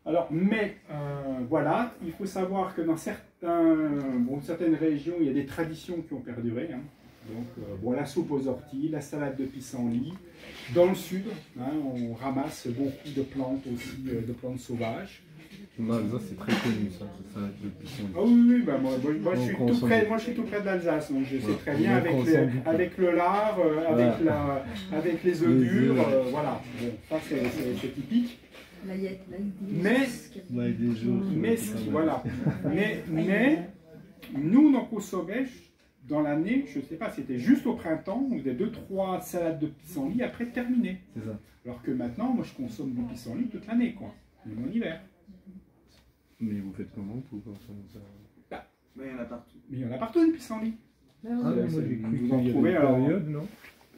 Alors, mais voilà, il faut savoir que dans certaines régions, il y a des traditions qui ont perduré. Hein. Donc, bon, la soupe aux orties, la salade de pissenlit. Dans le sud, hein, on ramasse beaucoup de plantes aussi, de plantes sauvages. L'Alsace, c'est très connu, ça, la salade de pissenlit. Ah oui, bah, moi je suis tout près de l'Alsace, donc je sais très bien avec le lard, avec les œufs durs, voilà. Bon, ça c'est typique. Mais nous, dans Kosovo-Beche, dans l'année, je ne sais pas, c'était juste au printemps, on faisait 2-3 salades de pissenlit, après terminé. C'est ça. Alors que maintenant, moi je consomme du pissenlit toute l'année, quoi, même en hiver. Mais vous faites comment pour consommer ça? Bah, il y en a partout. Mais il y en a partout du pissenlit. Moi j'ai cru vous en trouvez alors. Période, non?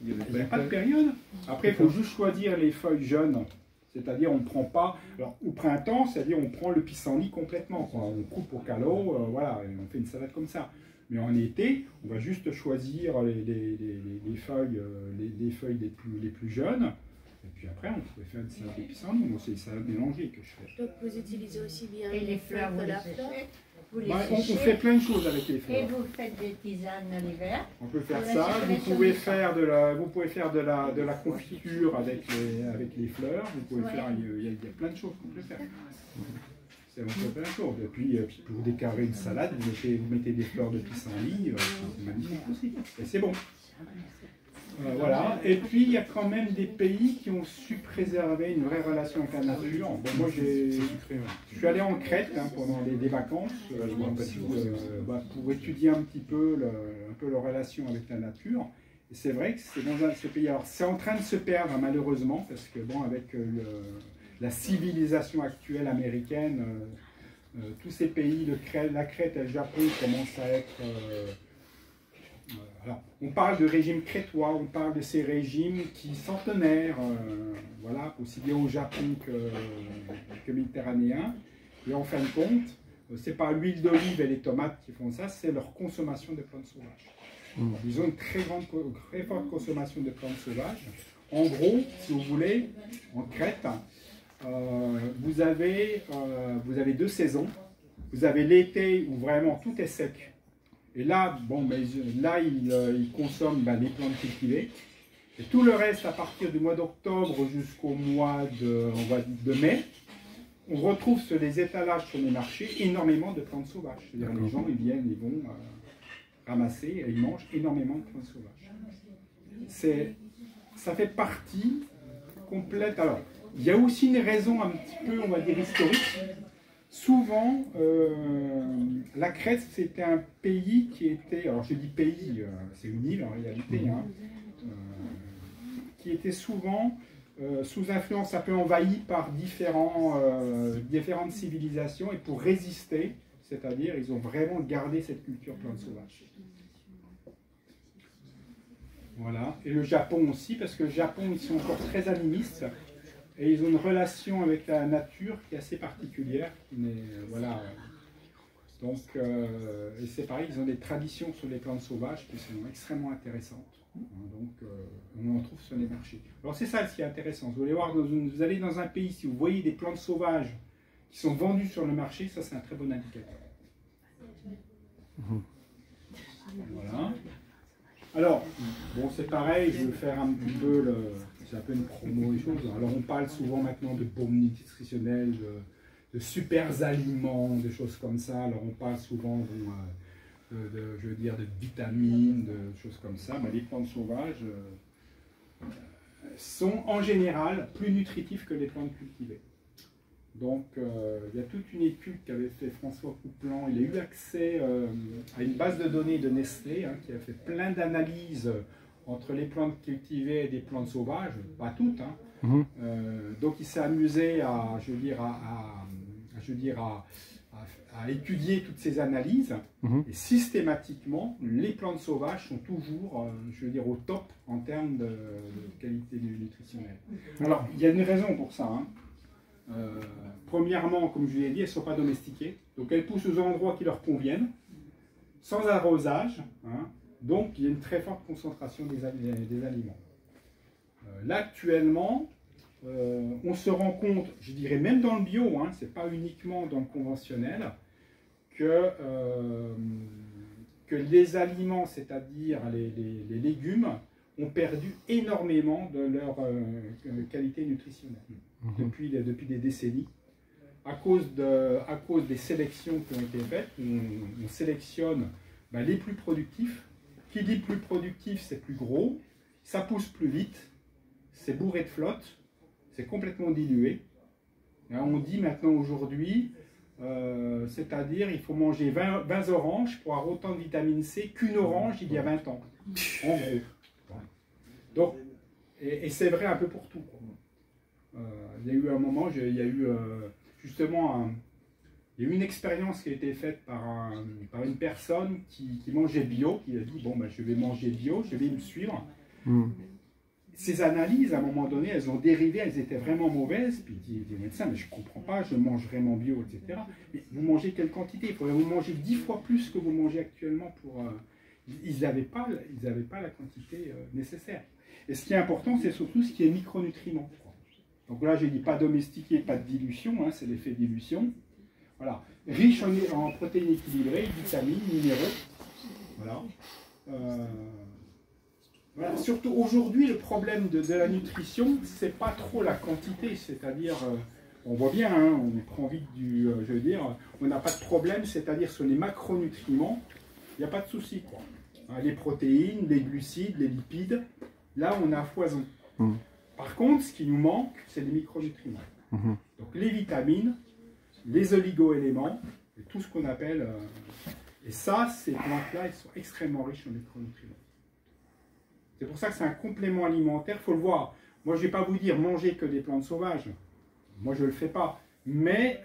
Il n'y a pas de période. Après, il faut juste choisir les feuilles jeunes. C'est-à-dire, on ne prend pas. Alors, au printemps, c'est-à-dire, on prend le pissenlit complètement, quoi. On coupe au calot, voilà, et on fait une salade comme ça. Mais en été, on va juste choisir les feuilles, les feuilles les plus jeunes. Et puis après, on pourrait faire une salade de pissenlit. Moi, c'est une salade mélangée que je fais. Donc, vous utilisez aussi bien les fleurs de la fleur. On fait plein de choses avec les fleurs. Et vous faites des tisanes l'hiver. On peut faire ça. Vous pouvez faire de la confiture avec les fleurs. Vous pouvez faire. Il y a plein de choses qu'on peut faire. On peut plein de choses. Et puis pour décorer une salade, vous mettez des fleurs de pissenlit. C'est magnifique aussi. Et c'est bon. Voilà. Et puis il y a quand même des pays qui ont su préserver une vraie relation avec la nature. Bon, moi je suis allé en Crète, hein, pendant des vacances pour étudier un petit peu leur relation avec la nature. Et c'est vrai que c'est dans ces pays. Alors c'est en train de se perdre malheureusement parce que bon, avec la civilisation actuelle américaine, tous ces pays, la Crète et le Japon commencent à être alors, on parle de régime crétois, on parle de ces régimes qui centenaires, voilà, aussi bien au Japon que méditerranéen. Et en fin de compte, ce n'est pas l'huile d'olive et les tomates qui font ça, c'est leur consommation de plantes sauvages. Ils ont une très forte consommation de plantes sauvages. En gros, si vous voulez, en Crète, vous avez 2 saisons. Vous avez l'été où vraiment tout est sec. Et là, bon, ils consomment les plantes cultivées. Et tout le reste, à partir du mois d'octobre jusqu'au mois de mai, on retrouve sur les étalages sur les marchés énormément de plantes sauvages. C'est-à-dire les gens, ils vont ramasser et ils mangent énormément de plantes sauvages. Ça fait partie complète. Alors, il y a aussi une raison un petit peu, on va dire, historique. Souvent, la Crète, c'était un pays qui était, alors je dis pays, c'est une île en réalité, hein, qui était souvent sous influence un peu envahi par différentes civilisations, et pour résister, c'est-à-dire ils ont vraiment gardé cette culture plante sauvage. Voilà. Et le Japon aussi, parce que le Japon, ils sont encore très animistes. Et ils ont une relation avec la nature qui est assez particulière. Voilà. Donc, et c'est pareil, ils ont des traditions sur les plantes sauvages qui sont extrêmement intéressantes. Donc, on en trouve sur les marchés. Alors, c'est ça ce qui est intéressant. Vous allez voir, vous allez dans un pays, si vous voyez des plantes sauvages qui sont vendues sur le marché, ça c'est un très bon indicateur. Voilà. Alors, bon, c'est pareil, je vais faire un petit peu c'est un peu une promo des choses. Alors, on parle souvent maintenant de baumes nutritionnels, de super aliments, des choses comme ça. Alors, on parle souvent je veux dire, de vitamines, de choses comme ça. Mais les plantes sauvages sont en général plus nutritifs que les plantes cultivées. Donc, il y a toute une étude qu'avait fait François Coupland. Il a eu accès à une base de données de Nestlé qui a fait plein d'analyses entre les plantes cultivées et des plantes sauvages, pas toutes. Donc, il s'est amusé à étudier toutes ces analyses. Et systématiquement, les plantes sauvages sont toujours, au top en termes de qualité nutritionnelle. Alors, il y a une raison pour ça. Premièrement, comme je vous l'ai dit, elles ne sont pas domestiquées, donc elles poussent aux endroits qui leur conviennent, sans arrosage, donc il y a une très forte concentration des aliments. Là actuellement, on se rend compte, je dirais même dans le bio, ce n'est pas uniquement dans le conventionnel, que les aliments, c'est-à-dire les légumes, ont perdu énormément de leur qualité nutritionnelle depuis des décennies, à cause des sélections qui ont été faites. On sélectionne les plus productifs. Qui dit plus productif, c'est plus gros, ça pousse plus vite, c'est bourré de flotte, c'est complètement dilué. Et on dit maintenant aujourd'hui, c'est-à-dire il faut manger 20 oranges pour avoir autant de vitamine C qu'une orange il y a 20 ans, en gros. Donc, et c'est vrai un peu pour tout. Il y a eu un moment, il y a eu justement une expérience qui a été faite par une personne qui mangeait bio, qui a dit bon, je vais manger bio, je vais me suivre. Ces analyses, à un moment donné, elles ont dérivé, elles étaient vraiment mauvaises. Puis il dit les médecins, mais je ne comprends pas, je mange vraiment bio, etc. Mais vous mangez quelle quantité? Il faudrait vous manger 10 fois plus que vous mangez actuellement pour. Ils n'avaient pas la quantité nécessaire. Et ce qui est important, c'est surtout ce qui est micronutriments. Donc là, j'ai dit pas domestiqué, pas de dilution, c'est l'effet dilution. Voilà. Riche en protéines équilibrées, vitamines, minéraux. Voilà. Voilà. Surtout aujourd'hui, le problème de la nutrition, c'est pas trop la quantité, c'est-à-dire, on voit bien, on prend vite on n'a pas de problème, c'est-à-dire sur les macronutriments, il n'y a pas de souci, quoi. Les protéines, les glucides, les lipides, là on a à foison. Par contre, ce qui nous manque, c'est les micronutriments. Donc les vitamines, les oligo-éléments, et tout ce qu'on appelle... et ça, ces plantes-là, elles sont extrêmement riches en micronutriments. C'est pour ça que c'est un complément alimentaire, il faut le voir. Moi, je ne vais pas vous dire manger que des plantes sauvages. Moi, je ne le fais pas. Mais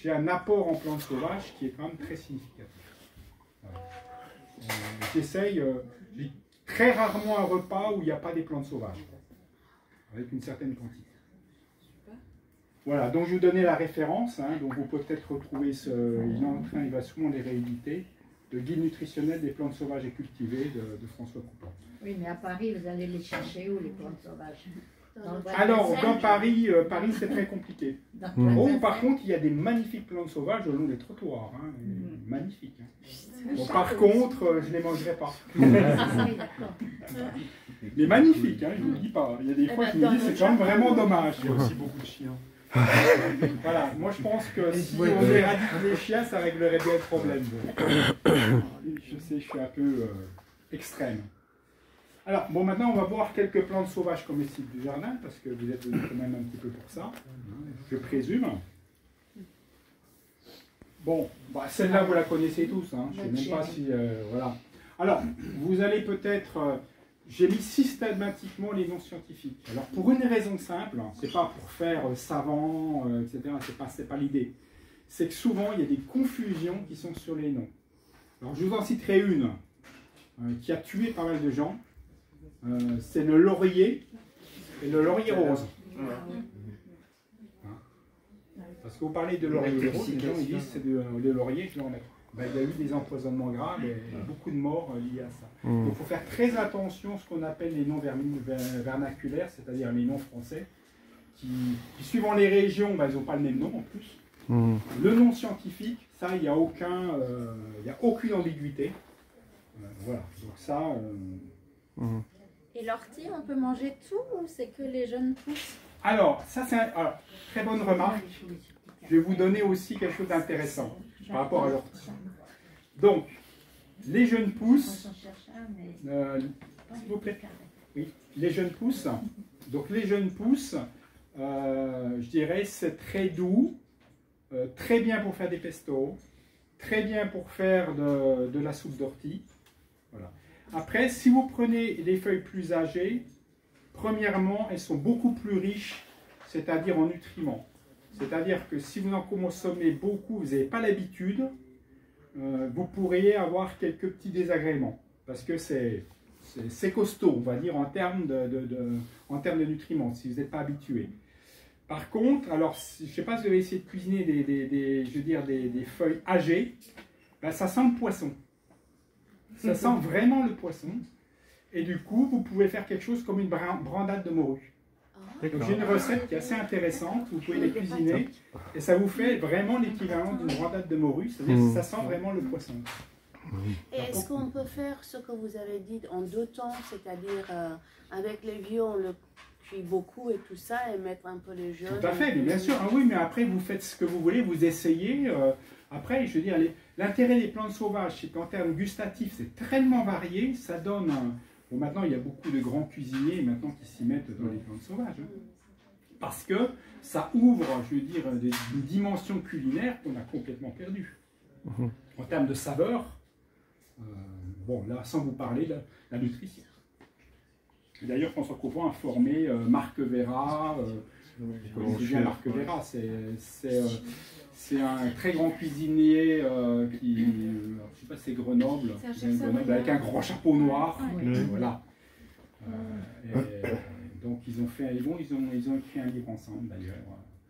j'ai un apport en plantes sauvages qui est quand même très significatif. J'essaye... j'ai très rarement un repas où il n'y a pas des plantes sauvages, avec une certaine quantité. Voilà, donc je vous donnais la référence, donc vous pouvez peut-être retrouver il va souvent les rééditer, le guide nutritionnel des plantes sauvages et cultivées de François Coupland. Oui, mais à Paris, vous allez les chercher où, les plantes sauvages? Alors, dans Paris, c'est très compliqué. Par contre, il y a des magnifiques plantes sauvages le long des trottoirs, magnifiques. Bon, par contre, je ne les mangerai pas. Mais magnifiques, je ne vous le dis pas. Il y a des fois, je me dis, c'est quand même vraiment dommage. Il y a aussi beaucoup de chiens. Voilà, moi je pense que si on éradique les chiens, ça réglerait bien le problème. Je sais, je suis un peu extrême. Alors, bon, maintenant on va voir quelques plantes sauvages comestibles du jardin, parce que vous êtes venus quand même un petit peu pour ça, je présume. Bon, celle-là vous la connaissez tous, je ne sais même pas si... voilà. Alors, vous allez peut-être... j'ai mis systématiquement les noms scientifiques. Alors, pour une raison simple, c'est pas pour faire savant, etc., c'est pas l'idée. C'est que souvent, il y a des confusions qui sont sur les noms. Alors, je vous en citerai une qui a tué pas mal de gens. c'est le laurier et le laurier rose. Parce que vous parlez de laurier rose, les gens ils disent c'est le laurier, je vais en mettre. Ben, il y a eu des empoisonnements graves et beaucoup de morts liés à ça. Donc il faut faire très attention à ce qu'on appelle les noms vernaculaires, c'est-à-dire les noms français, qui suivant les régions, ben, ils n'ont pas le même nom en plus. Le nom scientifique, ça, il n'y a aucune ambiguïté. Voilà, donc ça... Et l'ortie, on peut manger tout ou c'est que les jeunes pousses? Alors, ça c'est très bonne remarque. Je vais vous donner aussi quelque chose d'intéressant par rapport à l'ortie. Donc, les jeunes pousses, s'il vous plaît, oui, les jeunes pousses, donc les jeunes pousses, je dirais c'est très doux, très bien pour faire des pestos, très bien pour faire de la soupe d'ortie. Voilà. Après, si vous prenez les feuilles plus âgées, premièrement, elles sont beaucoup plus riches, c'est-à-dire en nutriments. C'est-à-dire que si vous en consommez beaucoup, vous n'avez pas l'habitude, vous pourriez avoir quelques petits désagréments. Parce que c'est costaud, on va dire, en termes de nutriments, si vous n'êtes pas habitué. Par contre, alors, je ne sais pas si vous avez essayé de cuisiner des feuilles âgées, ben, ça sent le poisson. Ça sent vraiment le poisson. Et du coup, vous pouvez faire quelque chose comme une brandade de morue. Donc j'ai une recette qui est assez intéressante, vous pouvez les cuisiner, et ça vous fait vraiment l'équivalent d'une brandade de morue, c'est-à-dire que ça sent vraiment le poisson. Et est-ce qu'on peut faire ce que vous avez dit en 2 temps, c'est-à-dire avec les vieux, on le cuit beaucoup et tout ça, et mettre un peu les jaunes? Tout à fait, mais bien sûr, oui, mais après vous faites ce que vous voulez, vous essayez. Après, je veux dire, l'intérêt des plantes sauvages, c'est qu'en termes gustatifs, c'est tellement varié, ça donne Bon, maintenant, il y a beaucoup de grands cuisiniers maintenant qui s'y mettent dans les plantes sauvages. Parce que ça ouvre, je veux dire, une dimension culinaire qu'on a complètement perdue. En termes de saveur, bon, là, sans vous parler de la nutrition. D'ailleurs, François Coffin a formé Marc Vera. Vous connaissez bien Marc Vera, c'est un très grand cuisinier qui, je ne sais pas si c'est Grenoble, avec un grand chapeau noir. Voilà. Donc ils ont écrit un livre ensemble d'ailleurs.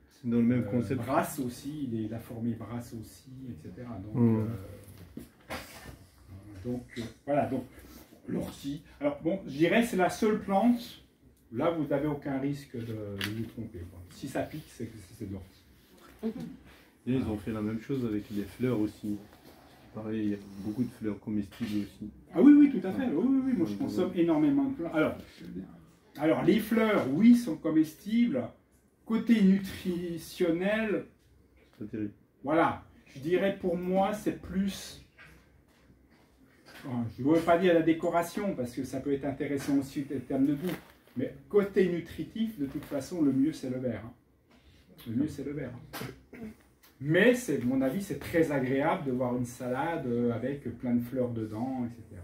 C'est dans le même concept. Brasse aussi, il a formé Brasse aussi, etc. Donc, voilà, donc l'ortie. Alors bon, je dirais c'est la seule plante, là vous n'avez aucun risque de vous tromper. Si ça pique, c'est que c'est de l'ortie. Et ils ont fait la même chose avec les fleurs aussi. Pareil, il y a beaucoup de fleurs comestibles aussi. Ah oui, oui, tout à fait. Oui, moi je consomme énormément de fleurs. Alors les fleurs, oui, sont comestibles. Côté nutritionnel, voilà, je dirais pour moi c'est plus, je ne veux pas dire la décoration parce que ça peut être intéressant aussi en termes de goût, mais côté nutritif, de toute façon, le mieux c'est le vert. Le mieux c'est le vert. Mais, mon avis, c'est très agréable de voir une salade avec plein de fleurs dedans, etc.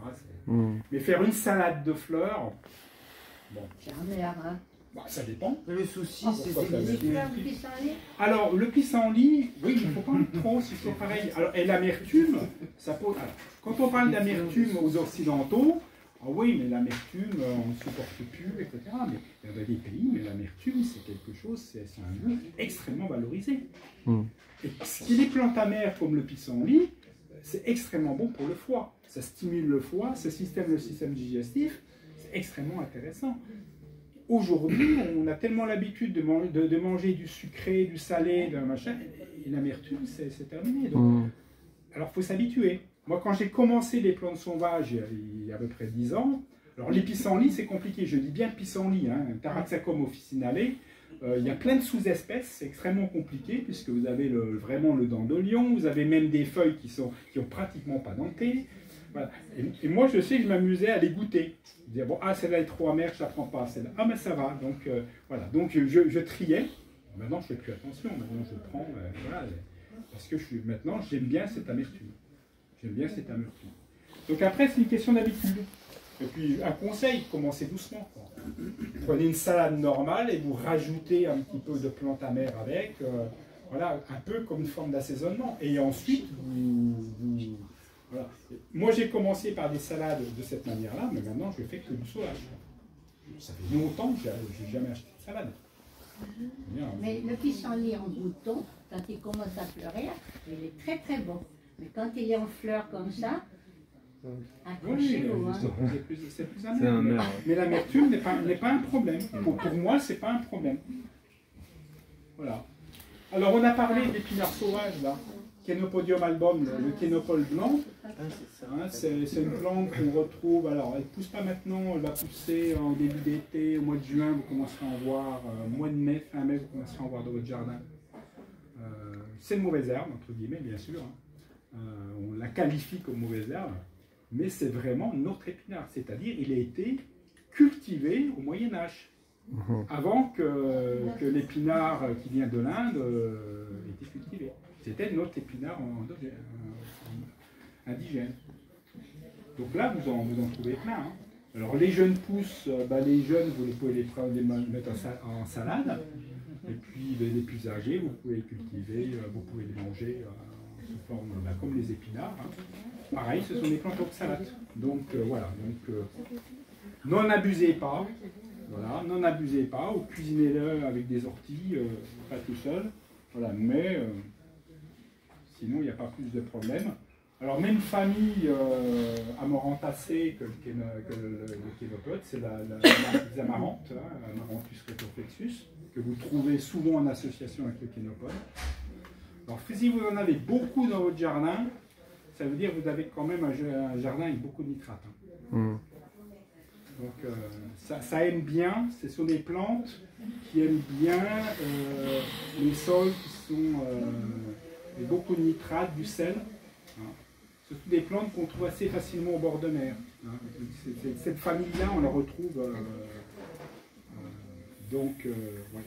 Mais faire une salade de fleurs, bon. Bah, ça dépend. Le souci, c'est alors, le pissenlit, oui, il ne faut pas en trop, c'est pareil. Alors, et l'amertume, ça pose. Alors, quand on parle d'amertume aux Occidentaux, ah oui, mais l'amertume, on ne supporte plus, etc. Mais il y a des pays, mais l'amertume, c'est quelque chose, c'est un goût extrêmement valorisé. Et ce qui est des plantes amères comme le pissenlit, c'est extrêmement bon pour le foie. Ça stimule le foie, le système digestif, c'est extrêmement intéressant. Aujourd'hui, on a tellement l'habitude de manger du sucré, du salé, de machin, et l'amertume, c'est terminé. Donc, alors, il faut s'habituer. Moi, quand j'ai commencé les plantes sauvages il y a à peu près 10 ans, alors les pissenlits, c'est compliqué. Je dis bien pissenlit, hein, Taraxacum officinale. Il y a plein de sous-espèces, c'est extrêmement compliqué, puisque vous avez vraiment le dent de lion, vous avez même des feuilles qui ont pratiquement pas denté. Voilà. Et moi, je sais que je m'amusais à les goûter. Je disais, bon, celle-là est trop amère, je ne la prends pas. Celle-là, mais ça va. Donc, voilà. Donc, je triais. Maintenant, je ne fais plus attention. Maintenant, je prends. Voilà. Parce que maintenant, j'aime bien cette amertume. J'aime bien cette amertume. Donc, après, c'est une question d'habitude. Et puis, un conseil, commencez doucement. Prenez une salade normale et vous rajoutez un petit peu de plantes amères avec. Voilà, un peu comme une forme d'assaisonnement. Et ensuite, voilà. Moi, j'ai commencé par des salades de cette manière-là, mais maintenant, je ne fais que du sauvage. Ça fait longtemps que j'ai jamais acheté de salade. Bien, Mais le pissenlit en bouton, quand il commence à fleurir, il est très très bon. Mais quand il est en fleurs comme ça, accrochez-vous. C'est plus amer. Mais l'amertume n'est pas un problème. Pour moi, c'est pas un problème. Voilà. Alors, on a parlé d'épinards sauvages, là. Chenopodium album, le chénopole blanc. Hein, c'est une plante qu'on retrouve. Alors, elle ne pousse pas maintenant, elle va pousser en début d'été, au mois de juin, vous commencerez à en voir, au mois de mai, fin mai, vous commencerez à en voir dans votre jardin. C'est une mauvaise herbe, entre guillemets, bien sûr. Hein. On la qualifie comme mauvaise herbe, mais c'est vraiment notre épinard. C'est-à-dire, il a été cultivé au Moyen-Âge. Avant que l'épinard qui vient de l'Inde ait été cultivé. C'était notre épinard indigène. Donc là, vous en trouvez plein. Hein. Alors les jeunes pousses, les jeunes, vous pouvez les mettre en salade. Et puis les plus âgés, vous pouvez les cultiver, vous pouvez les manger sous forme comme les épinards. Hein. Pareil, ce sont des plantes oxalates. Donc voilà. Donc, n'en abusez pas. Voilà, n'en abusez pas, ou cuisinez-le avec des orties, pas tout seul. Voilà, mais sinon il n'y a pas plus de problème. Alors même famille amarantacée que le chénopode, c'est les amarantes, hein, Amaranthus retroflexus, que vous trouvez souvent en association avec le chénopode. Alors si vous en avez beaucoup dans votre jardin, ça veut dire que vous avez quand même un jardin avec beaucoup de nitrates. Hein. Donc ça aime bien, ce sont des plantes qui aiment bien les sols qui sont avec beaucoup de nitrates, du sel. Hein. Ce sont des plantes qu'on trouve assez facilement au bord de mer. Hein. Cette famille-là, on la retrouve. Donc, ouais.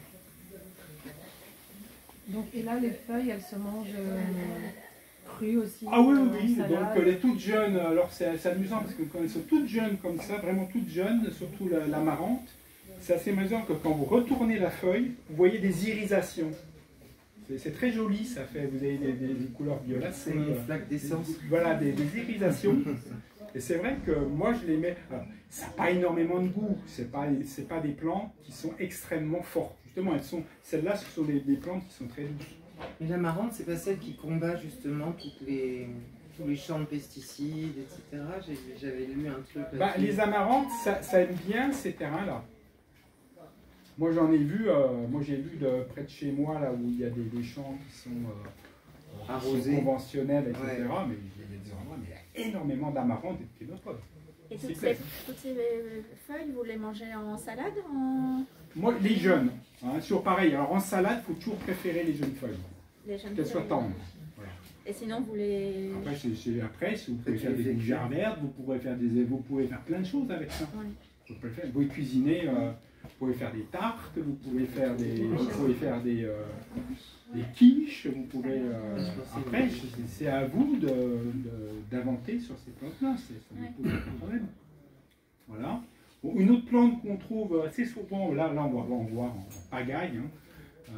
Donc, et là, les feuilles, elles se mangent crues aussi. Ah oui, oui, donc les toutes jeunes, alors c'est amusant parce que quand elles sont toutes jeunes comme ça, vraiment toutes jeunes, surtout l'amarante, c'est assez amusant que quand vous retournez la feuille, vous voyez des irisations. C'est très joli, ça fait, vous avez des couleurs violacées. Une flaque d'essence. Voilà, des irisations. Et c'est vrai que moi je les mets, alors, ça n'a pas énormément de goût, c'est pas des plantes qui sont extrêmement fortes. Justement, celles-là, ce sont des plantes qui sont très douces. Mais l'amarante, c'est pas celle qui combat justement tous les champs de pesticides, etc. J'avais lu un truc là-dessus. Les amarantes, ça aime bien ces terrains-là. Moi j'en ai vu, j'ai vu près de chez moi, là où il y a des champs qui sont arrosés, conventionnels, etc. Ouais. Mais il y a des endroits, mais il y a énormément d'amarantes et de chénopodes. Et toutes ces feuilles, vous les mangez en salade Moi, les jeunes, hein, toujours pareil. Alors en salade, il faut toujours préférer les jeunes feuilles. Qu'elles soient tendres. Voilà. Et sinon, vous les... Après, si vous pouvez faire des gougères vertes, vous pouvez faire plein de choses avec ça. Ouais. Vous pouvez cuisiner, vous pouvez faire des tartes, vous pouvez faire des quiches, vous pouvez... après, c'est à vous d'inventer sur ces plantes-là, ça ne pose pas de problème. Voilà. Bon, une autre plante qu'on trouve assez souvent, là on va en voir en pagaille, hein,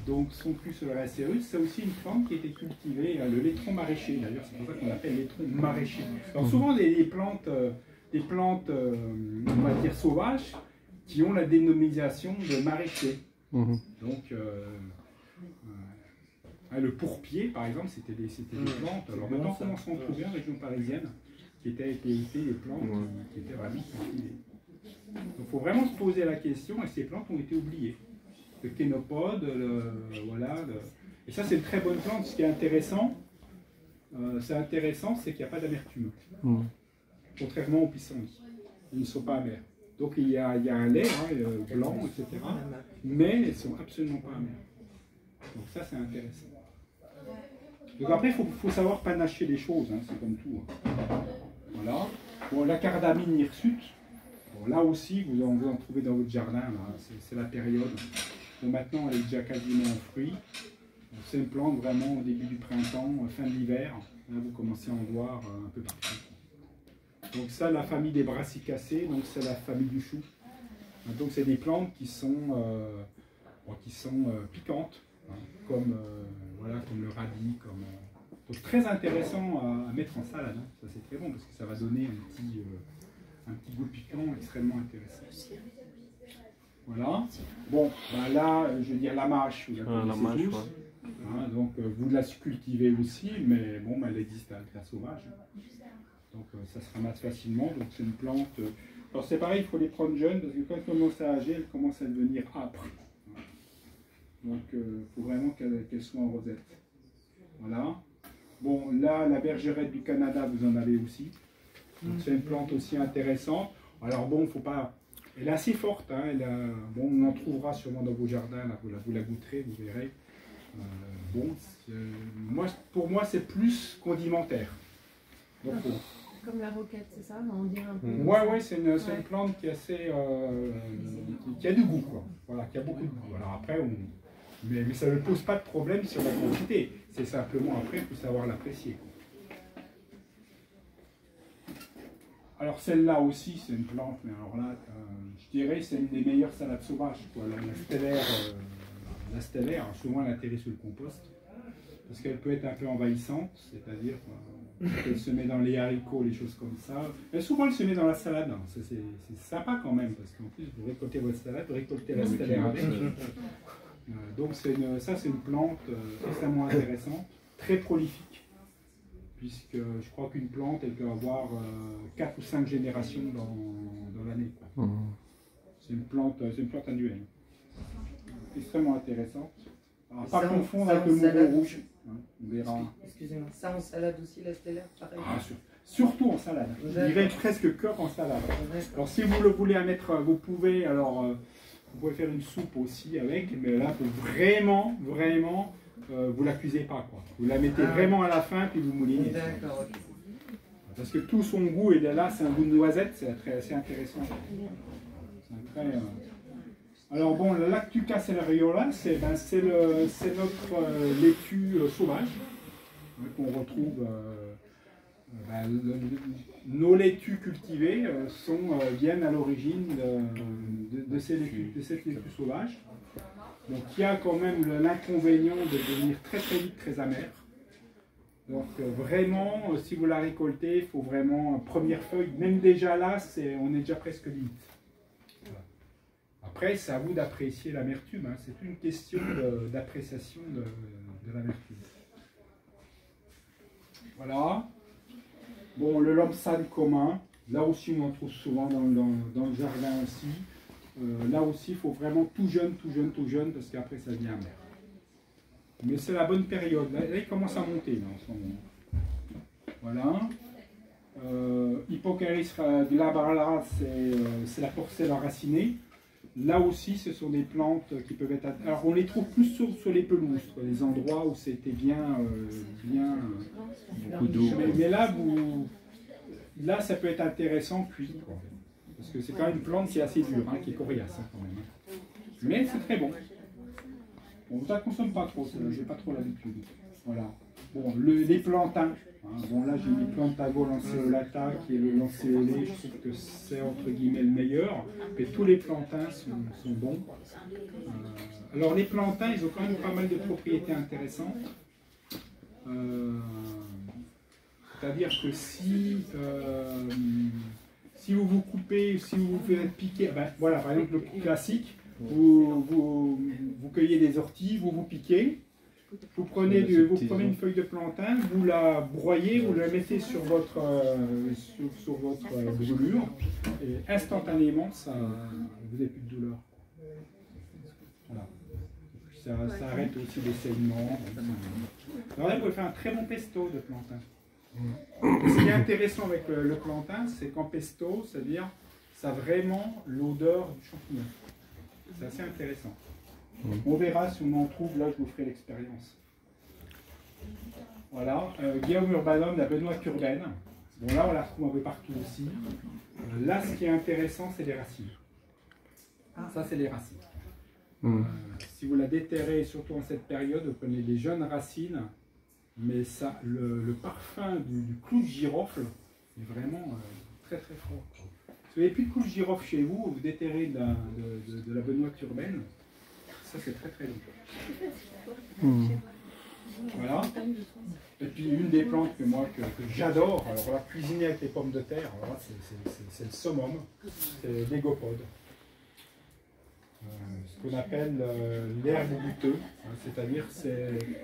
donc son plus solariacérus, c'est aussi une plante qui a été cultivée, le laitron maraîcher, d'ailleurs c'est pour ça qu'on l'appelle laitron maraîcher. Alors souvent des plantes, on va dire sauvages, qui ont la dénomination de maraîcher. Donc le pourpier par exemple, c'était des plantes, alors maintenant on commence à en trouver en région parisienne, qui étaient des plantes qui étaient vraiment cultivées. Donc il faut vraiment se poser la question, et ces plantes ont été oubliées. Le chénopode, et ça c'est une très bonne plante. Ce qui est intéressant, c'est qu'il n'y a pas d'amertume. Contrairement aux pissenlits, ils ne sont pas amers. Donc il y a un lait blanc, etc. Mais elles ne sont absolument pas amères. Donc ça c'est intéressant. Donc après il faut savoir panacher les choses, hein, c'est comme tout. Hein. Voilà. Bon, la cardamine hirsute, bon, là aussi vous en trouvez dans votre jardin, c'est la période. Bon, maintenant elle est déjà quasiment en fruit. C'est une plante vraiment au début du printemps, fin de l'hiver. Là vous commencez à en voir un peu partout. Donc ça, la famille des brassicacées, donc c'est la famille du chou. Donc c'est des plantes qui sont piquantes, hein, comme le radis, donc très intéressant à mettre en salade. Hein. Ça c'est très bon parce que ça va donner un petit goût piquant extrêmement intéressant. Voilà. Bon, ben là, je veux dire la mâche, vous la connaissez tous. Hein, donc vous la cultivez aussi, mais bon, ben, elle existe à la sauvage. Donc ça se ramasse facilement. Donc c'est une plante. Alors c'est pareil, il faut les prendre jeunes parce que quand elles commencent à âger, elles commencent à devenir âpres. Donc il faut vraiment qu'elles soient en rosette. Voilà. Bon, là, la bergerette du Canada, vous en avez aussi. C'est une plante aussi intéressante. Alors bon, faut pas. Elle est assez forte. Hein, bon, on en trouvera sûrement dans vos jardins. Là, vous la goûterez, vous verrez. Bon, pour moi, c'est plus condimentaire. Donc, comme la roquette, c'est ça? On dirait un peu. Ouais, c'est une plante qui est assez, qui a du goût, quoi. Voilà, qui a beaucoup de goût. Alors après, mais ça ne pose pas de problème sur la quantité. C'est simplement après, il faut savoir l'apprécier. Alors celle-là aussi, c'est une plante, mais alors là, je dirais c'est une des meilleures salades sauvages. Quoi. La stellaire, souvent elle atterrit sur le compost, parce qu'elle peut être un peu envahissante, c'est-à-dire qu'elle se met dans les haricots, les choses comme ça. Mais souvent elle se met dans la salade, hein. C'est sympa quand même, parce qu'en plus vous récoltez votre salade, vous récoltez la stellaire avec. Donc ça c'est une plante extrêmement intéressante, très prolifique. Puisque je crois qu'une plante, elle peut avoir 4 ou 5 générations dans l'année. C'est une plante annuelle. Extrêmement intéressante. Alors, pas confondre avec le mourou rouge. Hein, on verra. Excusez-moi, ça en salade aussi, la stellaire, pareil. Surtout en salade. Je dirais presque que en salade. Alors si vous le voulez à mettre, vous pouvez faire une soupe aussi avec, mais là, il faut vraiment, vous la cuisez pas, quoi. Vous la mettez vraiment à la fin, puis vous moulinez. D'accord. Parce que tout son goût, et là, c'est un goût de noisette, c'est assez intéressant. Alors bon, le Lactuca celeriola, c'est notre laitue sauvage, qu'on retrouve. Nos laitues cultivées viennent à l'origine de cette laitue sauvage. Donc il y a quand même l'inconvénient de devenir très vite très amer. Donc vraiment, si vous la récoltez, il faut vraiment, première feuille, même déjà là, on est déjà presque limite. Voilà. Après, c'est à vous d'apprécier l'amertume, hein. C'est une question d'appréciation de l'amertume. Voilà. Bon, le lomsan commun, là aussi on en trouve souvent dans le jardin aussi. Là aussi, il faut vraiment tout jeune, parce qu'après ça devient amer. Mais c'est la bonne période. Là, il commence à monter là, en ce moment. Voilà. Hippocaris glabrata, c'est la porcelle enracinée. Là aussi, ce sont des plantes qui peuvent être... Alors, on les trouve plus sur les pelouses, les endroits où c'était bien beaucoup d'eau. Mais là, ça peut être intéressant cuit, quoi. Parce que c'est quand même une plante qui est assez dure, hein, qui est coriace hein, quand même. Mais c'est très bon. Bon, ça ne consomme pas trop, j'ai pas trop l'habitude. Voilà. Bon, les plantains. Hein, bon, là j'ai mis Plantago lanceolata, qui est le lancéolé. Je trouve que c'est entre guillemets le meilleur. Mais tous les plantains sont bons. Alors les plantains, ils ont quand même pas mal de propriétés intéressantes. C'est-à-dire que si vous coupez, si vous vous faites piquer, voilà, par exemple le classique, vous cueillez des orties, vous piquez, vous prenez une feuille de plantain, vous la broyez, vous la mettez sur votre brûlure, et instantanément, vous n'avez plus de douleur. Voilà. Ça arrête aussi les saignements. Alors là, vous pouvez faire un très bon pesto de plantain. Ce qui est intéressant avec le plantain, c'est qu'en pesto, c'est-à-dire, ça a vraiment l'odeur du champignon. C'est assez intéressant. On verra si on en trouve, là je vous ferai l'expérience. Voilà, Guillaume Urbanum, la Benoît urbaine. Bon là on la retrouve un peu partout aussi. Là ce qui est intéressant c'est les racines. Ça c'est les racines. Si vous la déterrez, surtout en cette période, vous prenez les jeunes racines, mais ça, le parfum du clou de girofle est vraiment très fort. Si vous n'avez plus de clou de girofle chez vous, vous déterrez de la Benoît urbaine, ça c'est très bon. Voilà. Et puis une des plantes que moi que j'adore, alors là, cuisiner avec les pommes de terre, alors là, c'est le summum, c'est l'égopode. Ce qu'on appelle l'herbe goûteuse, hein, c'est-à-dire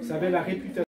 ça avait la réputation